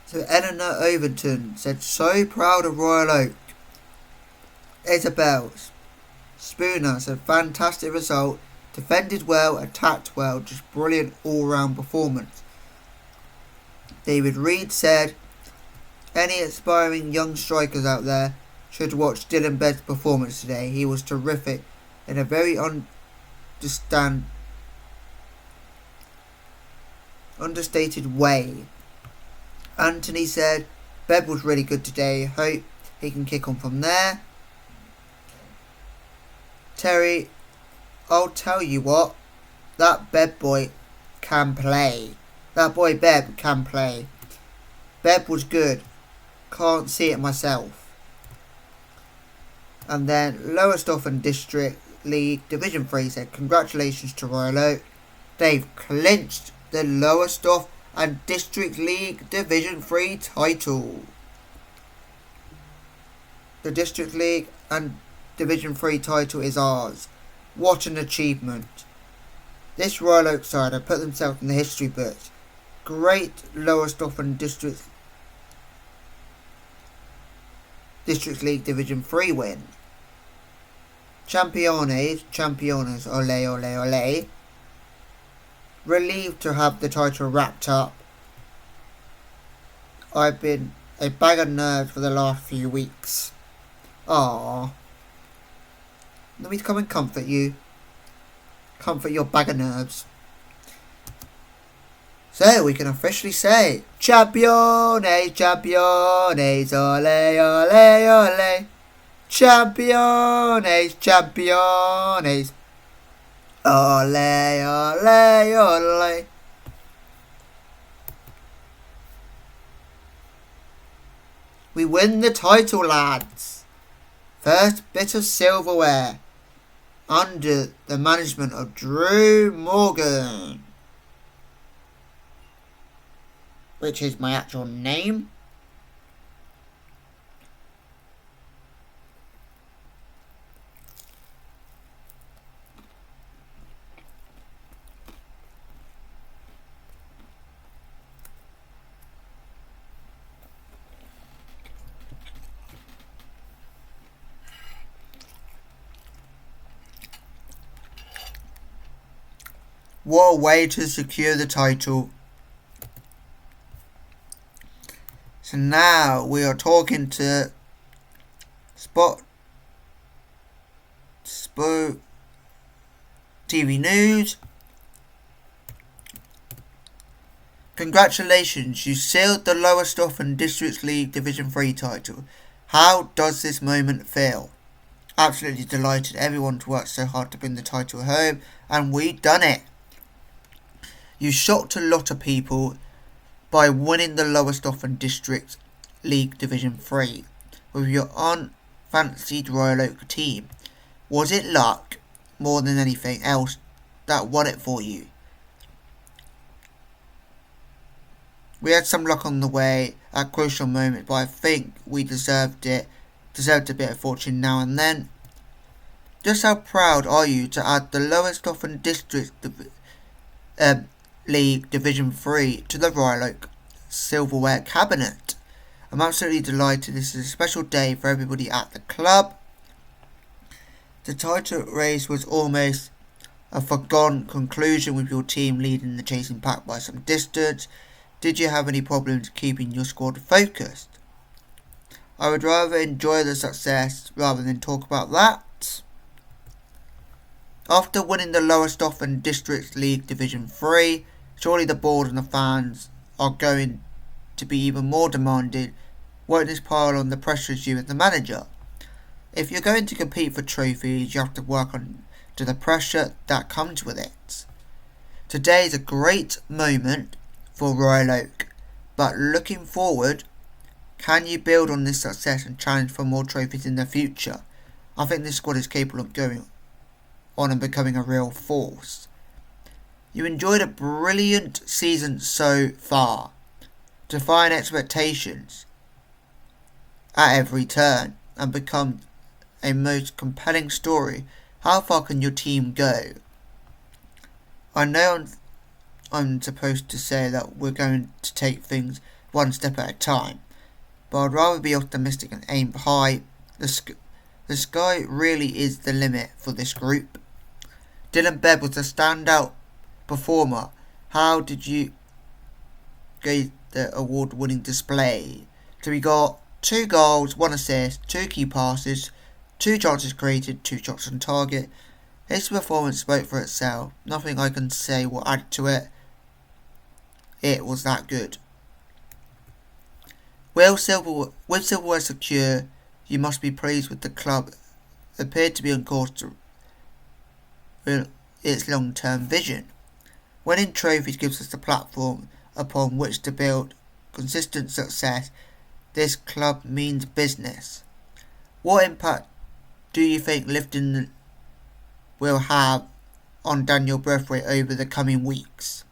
So Eleanor Overton said, so proud of Royal Oak. Isabel Spooner said, fantastic result, defended well, attacked well, just brilliant all-round performance. David Reed said, any aspiring young strikers out there should watch Dylan Bedd's performance today. He was terrific in a very understated way. Anthony said, Bedd was really good today, hope he can kick on from there. Terry, I'll tell you what, that Bebb boy can play. That boy Bebb can play. Bebb was good. Can't see it myself. And then Lowestoft District League Division 3 said, congratulations to Royal Oak. They've clinched the Lowestoft and District League Division 3 title. The District League and Division 3 title is ours. What an achievement. This Royal Oak side have put themselves in the history books. Great Lowestoft and District League Division 3 win. Championes, ole ole ole. Relieved to have the title wrapped up. I've been a bag of nerves for the last few weeks. Aww. Let me come and comfort you. Comfort your bag of nerves. So we can officially say, Championes, Championes, ole, ole, ole. Championes, Championes, ole, ole, ole. We win the title, lads. First bit of silverware under the management of Drew Morgan, which is my actual name. What a way to secure the title. So now we are talking to Spot TV News. Congratulations, you sealed the Lowestoft Districts League Division 3 title. How does this moment feel? Absolutely delighted. Everyone's worked so hard to bring the title home, and we done it. You shocked a lot of people by winning the Lowestoft District League Division 3 with your unfancied Royal Oak team. Was it luck more than anything else that won it for you? We had some luck on the way at crucial moments, but I think we deserved it. Deserved a bit of fortune now and then. Just how proud are you to add the Lowestoft District League Division 3 to the Royal Oak Silverware cabinet? I'm absolutely delighted. This is a special day for everybody at the club. The title race was almost a foregone conclusion with your team leading the chasing pack by some distance. Did you have any problems keeping your squad focused? I would rather enjoy the success rather than talk about that. After winning the Lowestoft Districts League Division 3, surely the board and the fans are going to be even more demanding. Won't this pile on the pressure as you as the manager? If you're going to compete for trophies, you have to work on to the pressure that comes with it. Today is a great moment for Royal Oak, but looking forward, can you build on this success and challenge for more trophies in the future? I think this squad is capable of going on and becoming a real force. You enjoyed a brilliant season so far, defying expectations at every turn and become a most compelling story. How far can your team go? I know I'm supposed to say that we're going to take things one step at a time, but I'd rather be optimistic and aim high. The sky really is the limit for this group. Dylan Bebb was a standout performer. How did you get the award-winning display? So we got 2 goals, 1 assist, 2 key passes, 2 chances created, 2 shots on target. His performance spoke for itself. Nothing I can say will add to it. It was that good. With silverware secure, you must be pleased with the club. Appeared to be on course to its long-term vision. Winning trophies gives us the platform upon which to build consistent success. This club means business. What impact do you think lifting will have on Daniel Braithwaite over the coming weeks?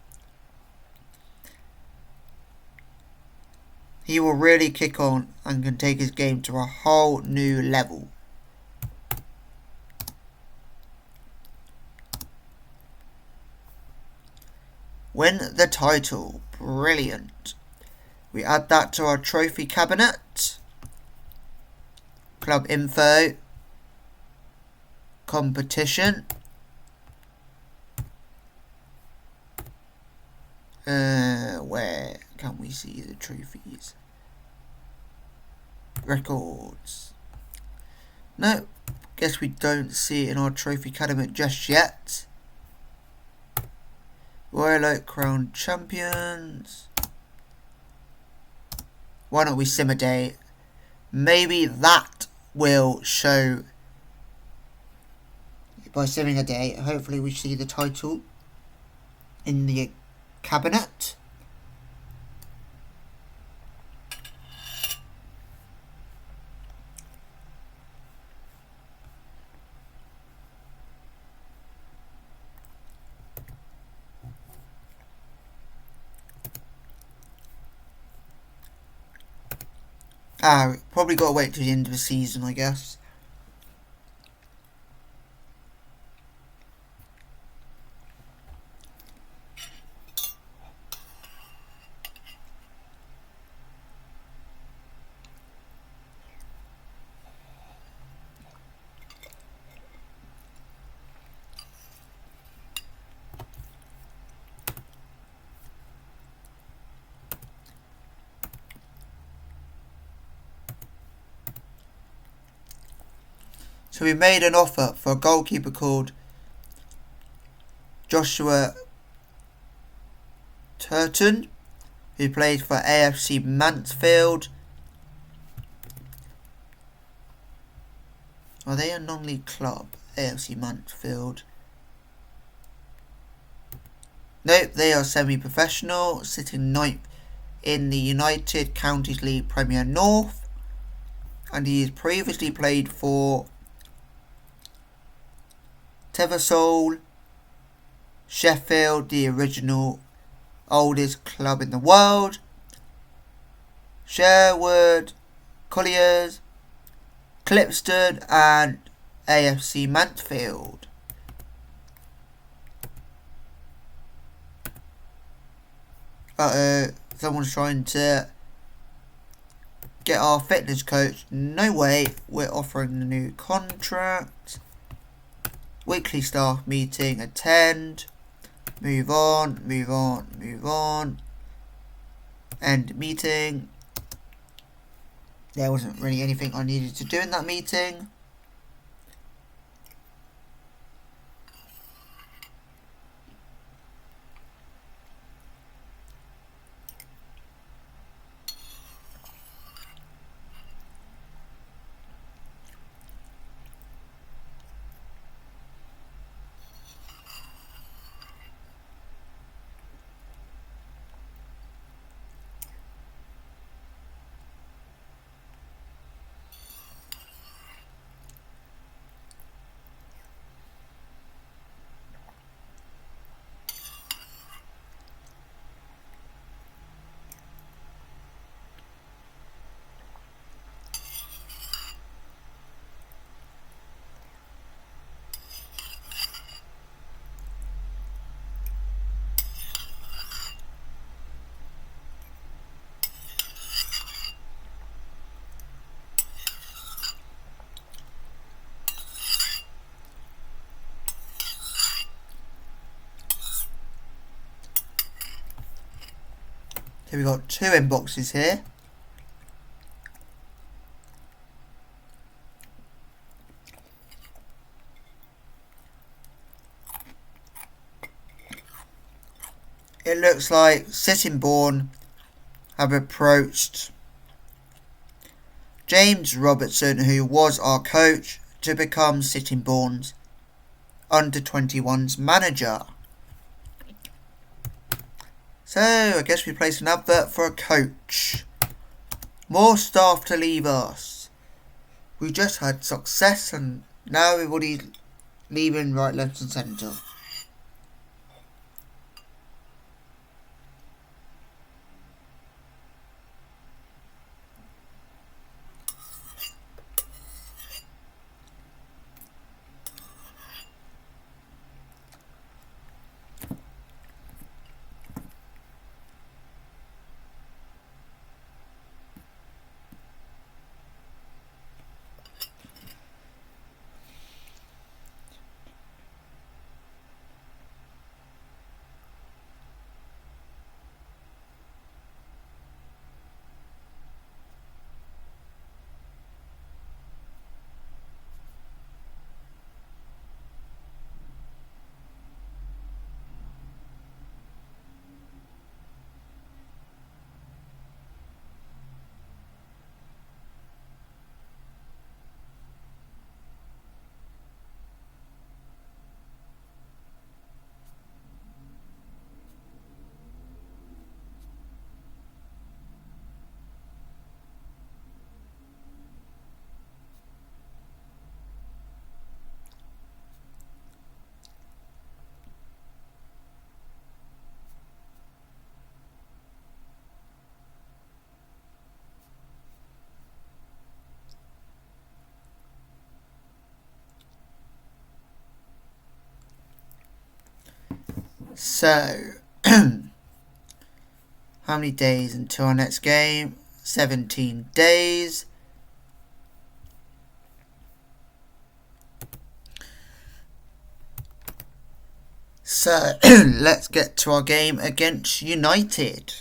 He will really kick on and can take his game to a whole new level. Win the title. Brilliant. We add that to our trophy cabinet. Club info. Competition. Where can we see the trophies? Records. No, guess we don't see it in our trophy cabinet just yet. Royal Oak Crown Champions. Why don't we sim a day? Maybe that will show. By simming a day, hopefully we see the title in the cabinet. Probably got to wait till the end of the season, I guess. So we made an offer for a goalkeeper called Joshua Turton, who played for AFC Mansfield. Are they a non-league club? AFC Mansfield. Nope, they are semi-professional, sitting 9th in the United Counties League Premier North. And he has previously played for Teversol, Sheffield, the original oldest club in the world, Sherwood, Colliers, Clipston and AFC Mansfield. Someone's trying to get our fitness coach. No way, we're offering the new contract. Weekly staff meeting, attend. Move on, move on, move on. End meeting. There wasn't really anything I needed to do in that meeting. So we've got 2 inboxes here. It looks like Sittingbourne have approached James Robertson, who was our coach, to become Sittingbourne's under-21s manager. So, I guess we placed an advert for a coach. More staff to leave us. We just had success and now everybody's leaving right, left and centre. So, how many days until our next game? 17 days. So, let's get to our game against United.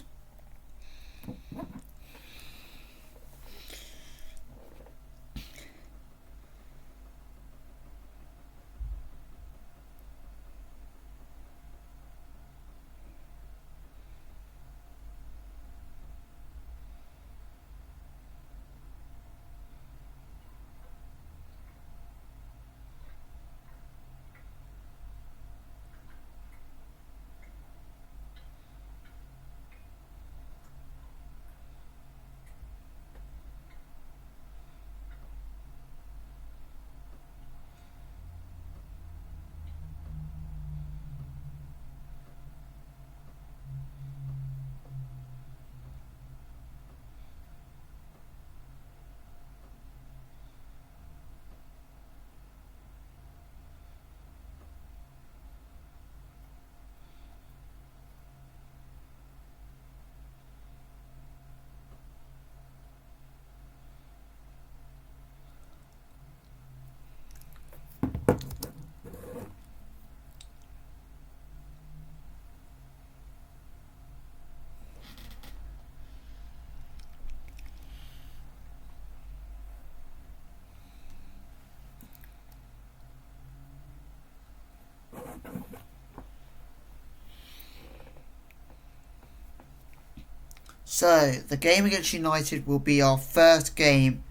So, the game against United will be our first game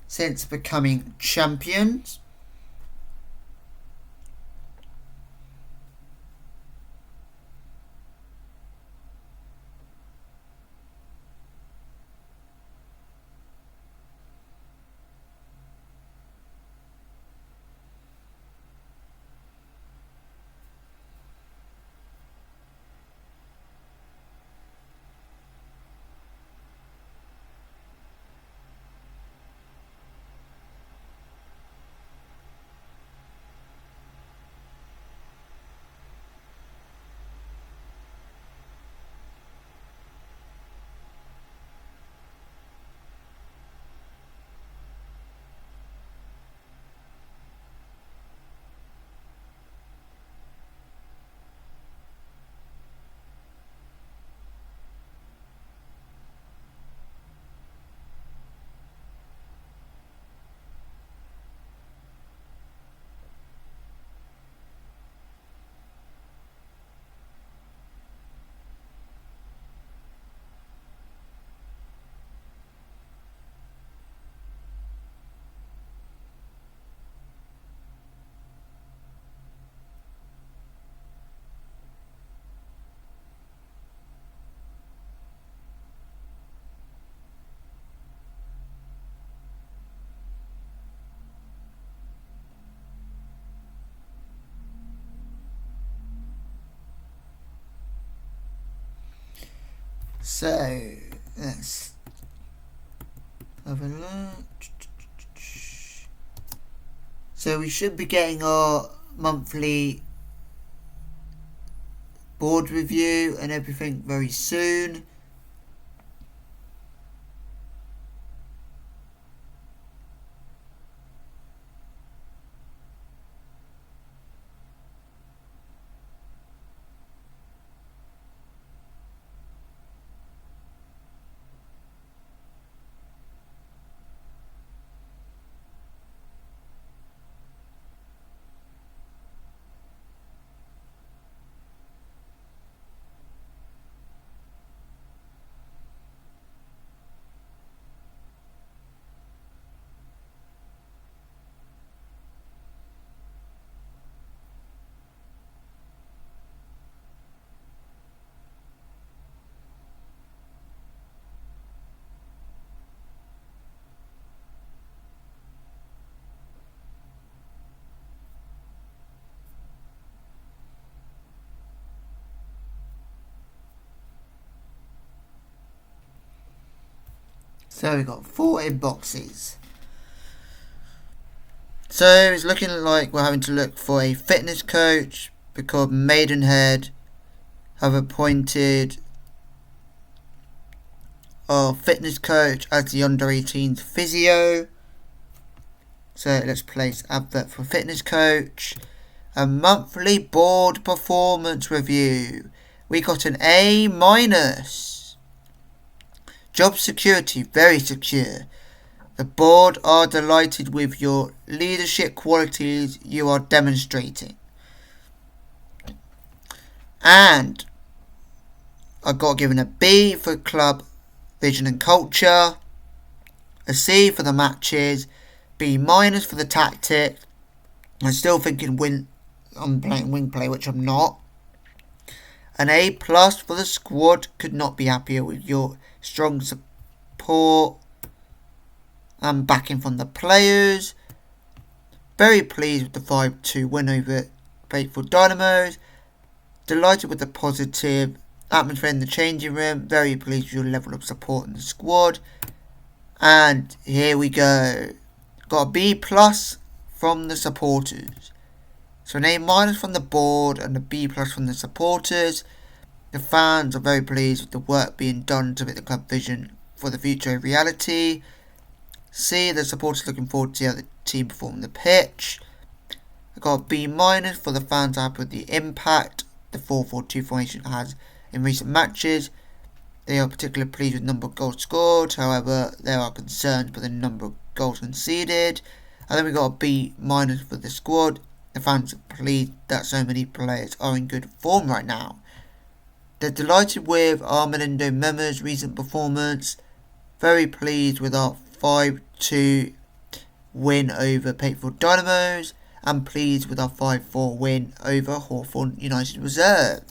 since becoming champions. So, let's have a look. So we should be getting our monthly board review and everything very soon. So we've got 4 inboxes. So it's looking like we're having to look for a fitness coach because Maidenhead have appointed our fitness coach as the under-18s physio. So let's place advert for fitness coach. A monthly board performance review. We got an A-. Job security, very secure. The board are delighted with your leadership qualities you are demonstrating. And I got given a B for club vision and culture, a C for the matches, B- for the tactics. I'm still thinking I'm playing wing play, which I'm not. An A+ for the squad, could not be happier with your strong support and backing from the players. Very pleased with the 5-2 win over Faithful Dynamos. Delighted with the positive atmosphere in the changing room. Very pleased with your level of support in the squad. And here we go. Got a B+ from the supporters. So an A- from the board and a B+ from the supporters. The fans are very pleased with the work being done to make the club vision for the future a reality. C, the supporters looking forward to see how the team perform on the pitch. I got a B- for the fans happy with the impact the 4-4-2 formation has in recent matches. They are particularly pleased with the number of goals scored, however there are concerns with the number of goals conceded. And then we got a B- for the squad. The fans are pleased that so many players are in good form right now. They're delighted with Armando Mema's recent performance. Very pleased with our 5-2 win over Papefield Dynamos. And pleased with our 5-4 win over Hawthorn United Reserve.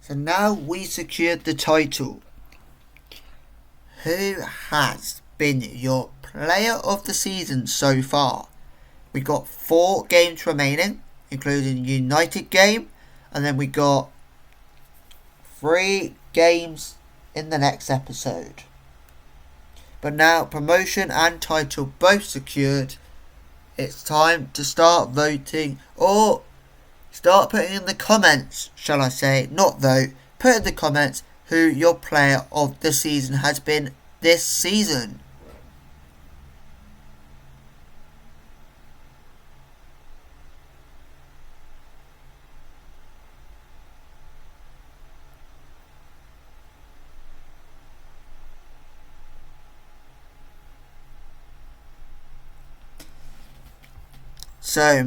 So now we secured the title. Who has been your player of the season so far? We got 4 games remaining, including United game, and then we got 3 games in the next episode. But now promotion and title both secured. It's time to start voting, or start putting in the comments, shall I say, not vote, put in the comments who your player of the season has been this season. So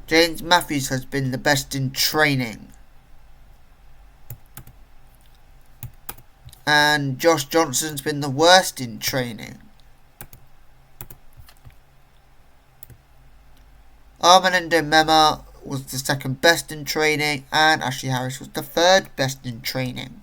James Matthews has been the best in training. And Josh Johnson's been the worst in training. Armando Mema was the second best in training, and Ashley Harris was the third best in training.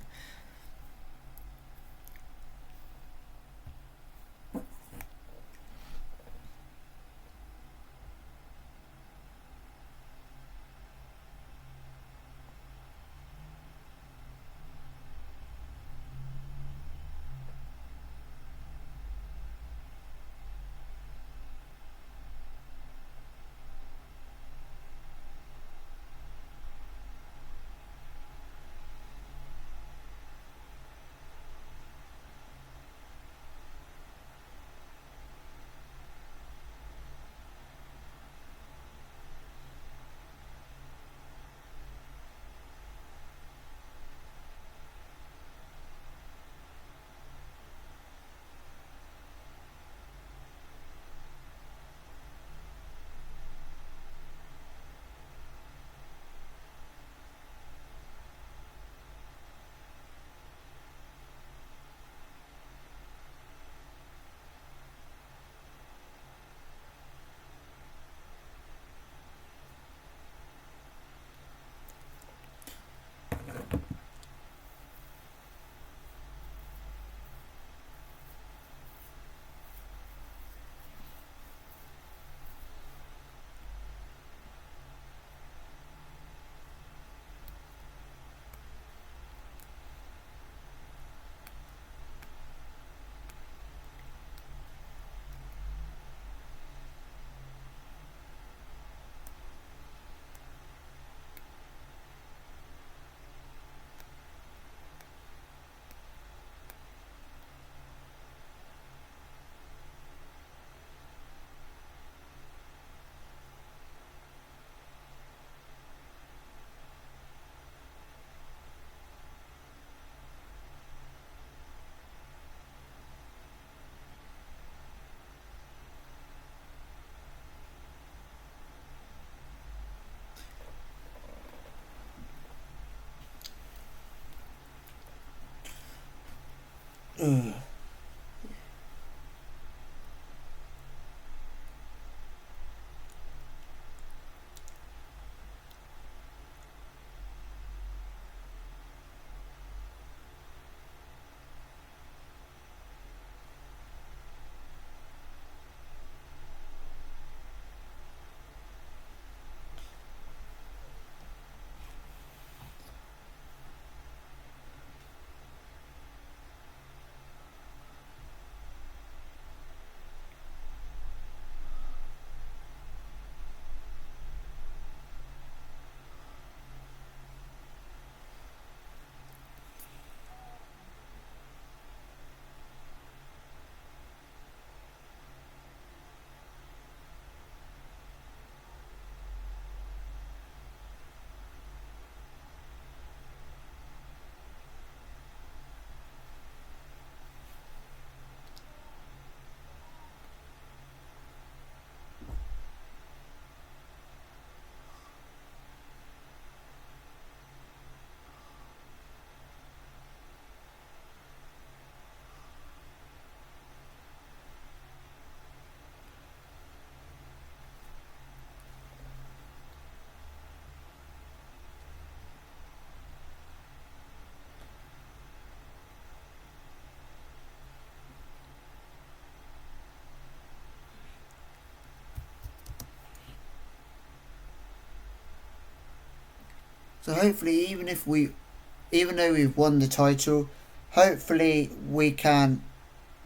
So hopefully, even though we've won the title, hopefully we can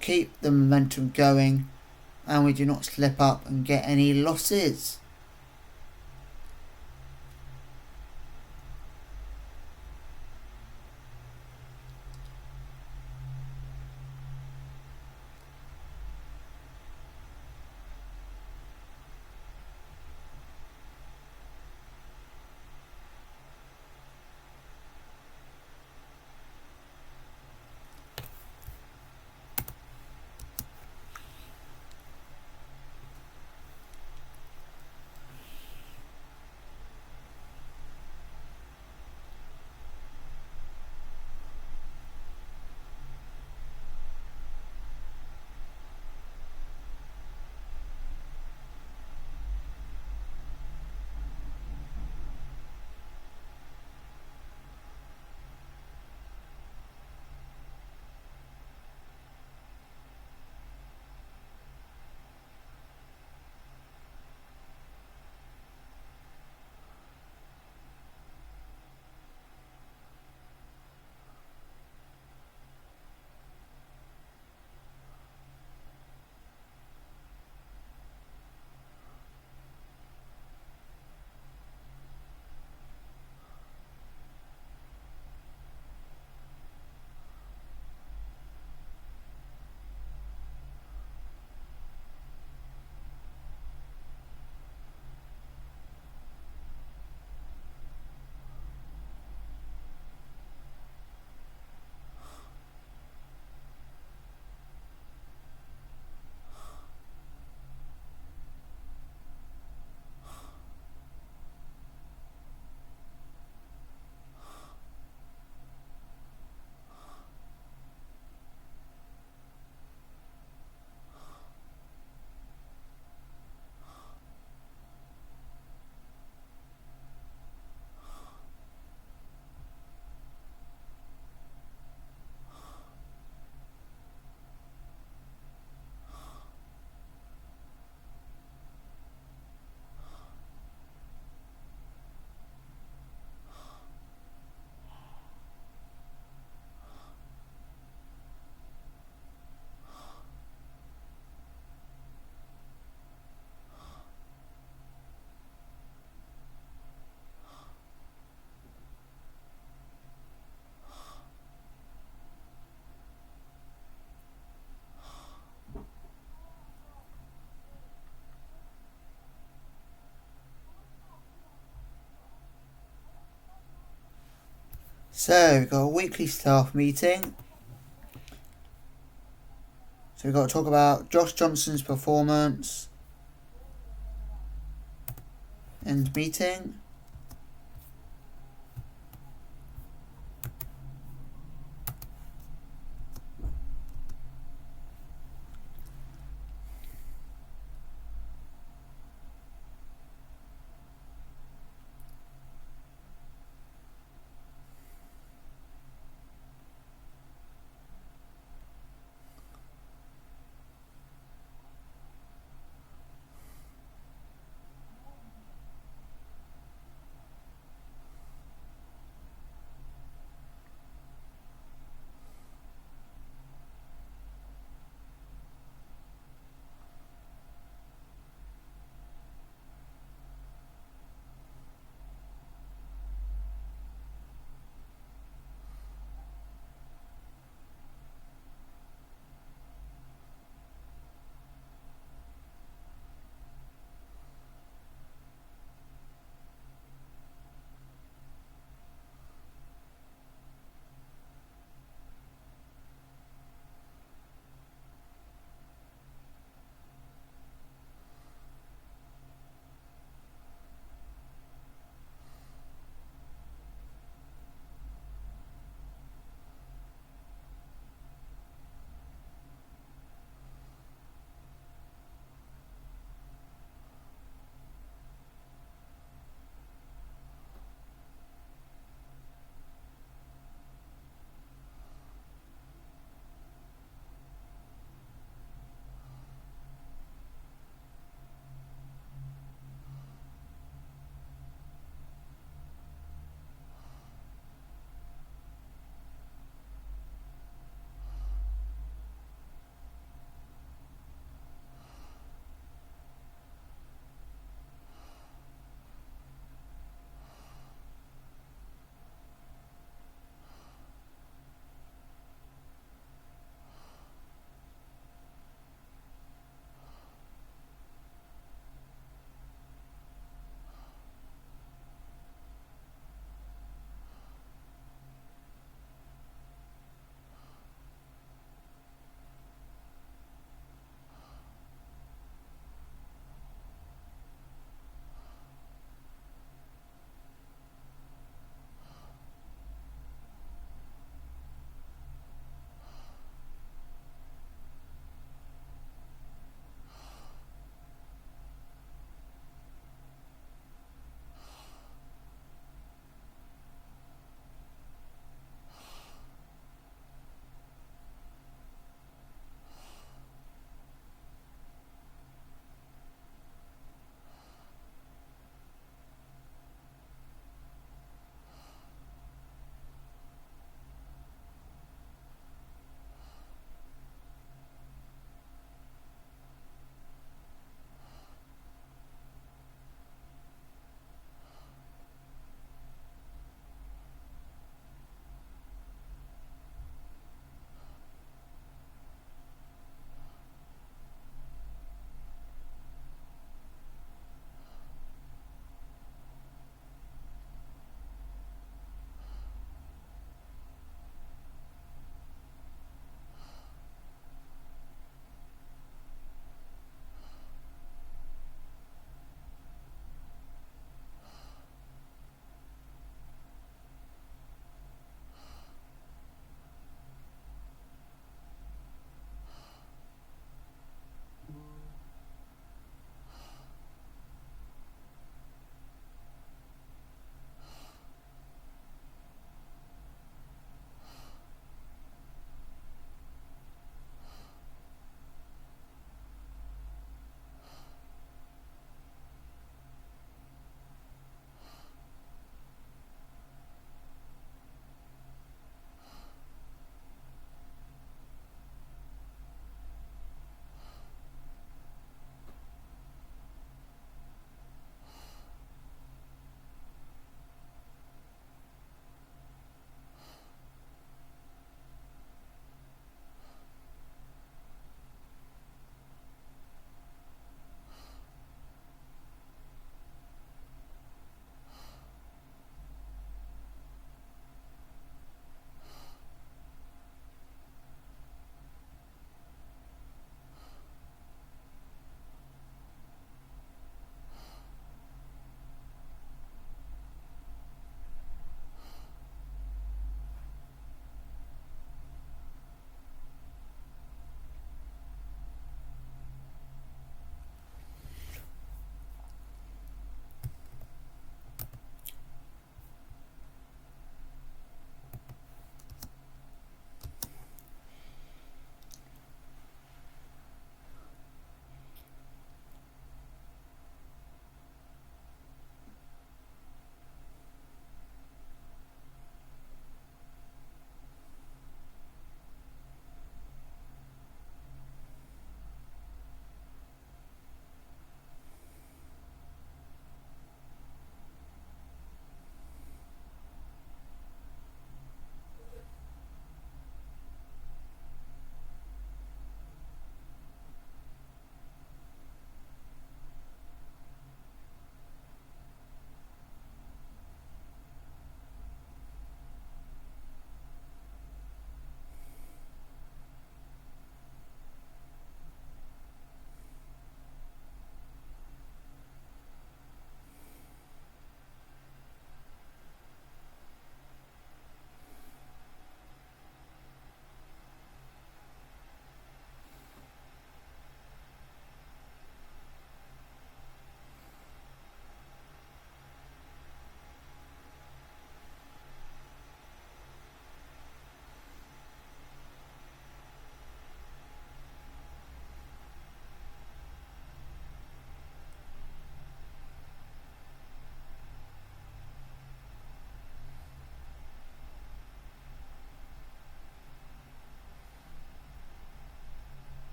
keep the momentum going and we do not slip up and get any losses. So we've got a weekly staff meeting. So we've got to talk about Josh Johnson's performance in the meeting.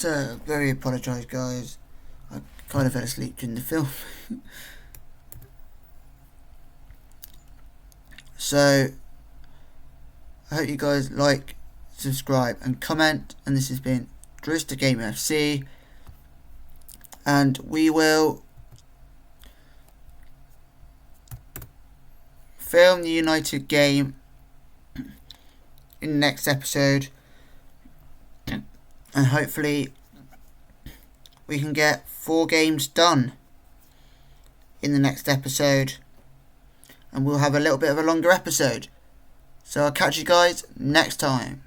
So, very apologise, guys. I kind of fell asleep during the film. So, I hope you guys like, subscribe, and comment. And this has been Drewster Gamer FC. And we will film the United game in the next episode. And hopefully we can get 4 games done in the next episode. And we'll have a little bit of a longer episode. So I'll catch you guys next time.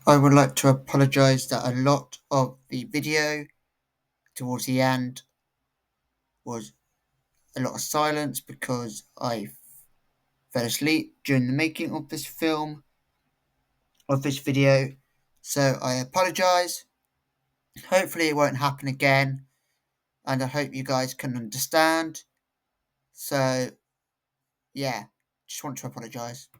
I would like to apologise that a lot of the video towards the end was a lot of silence because I fell asleep during the making of this film, of this video. So I apologise. Hopefully it won't happen again. And I hope you guys can understand. So, yeah, just want to apologise.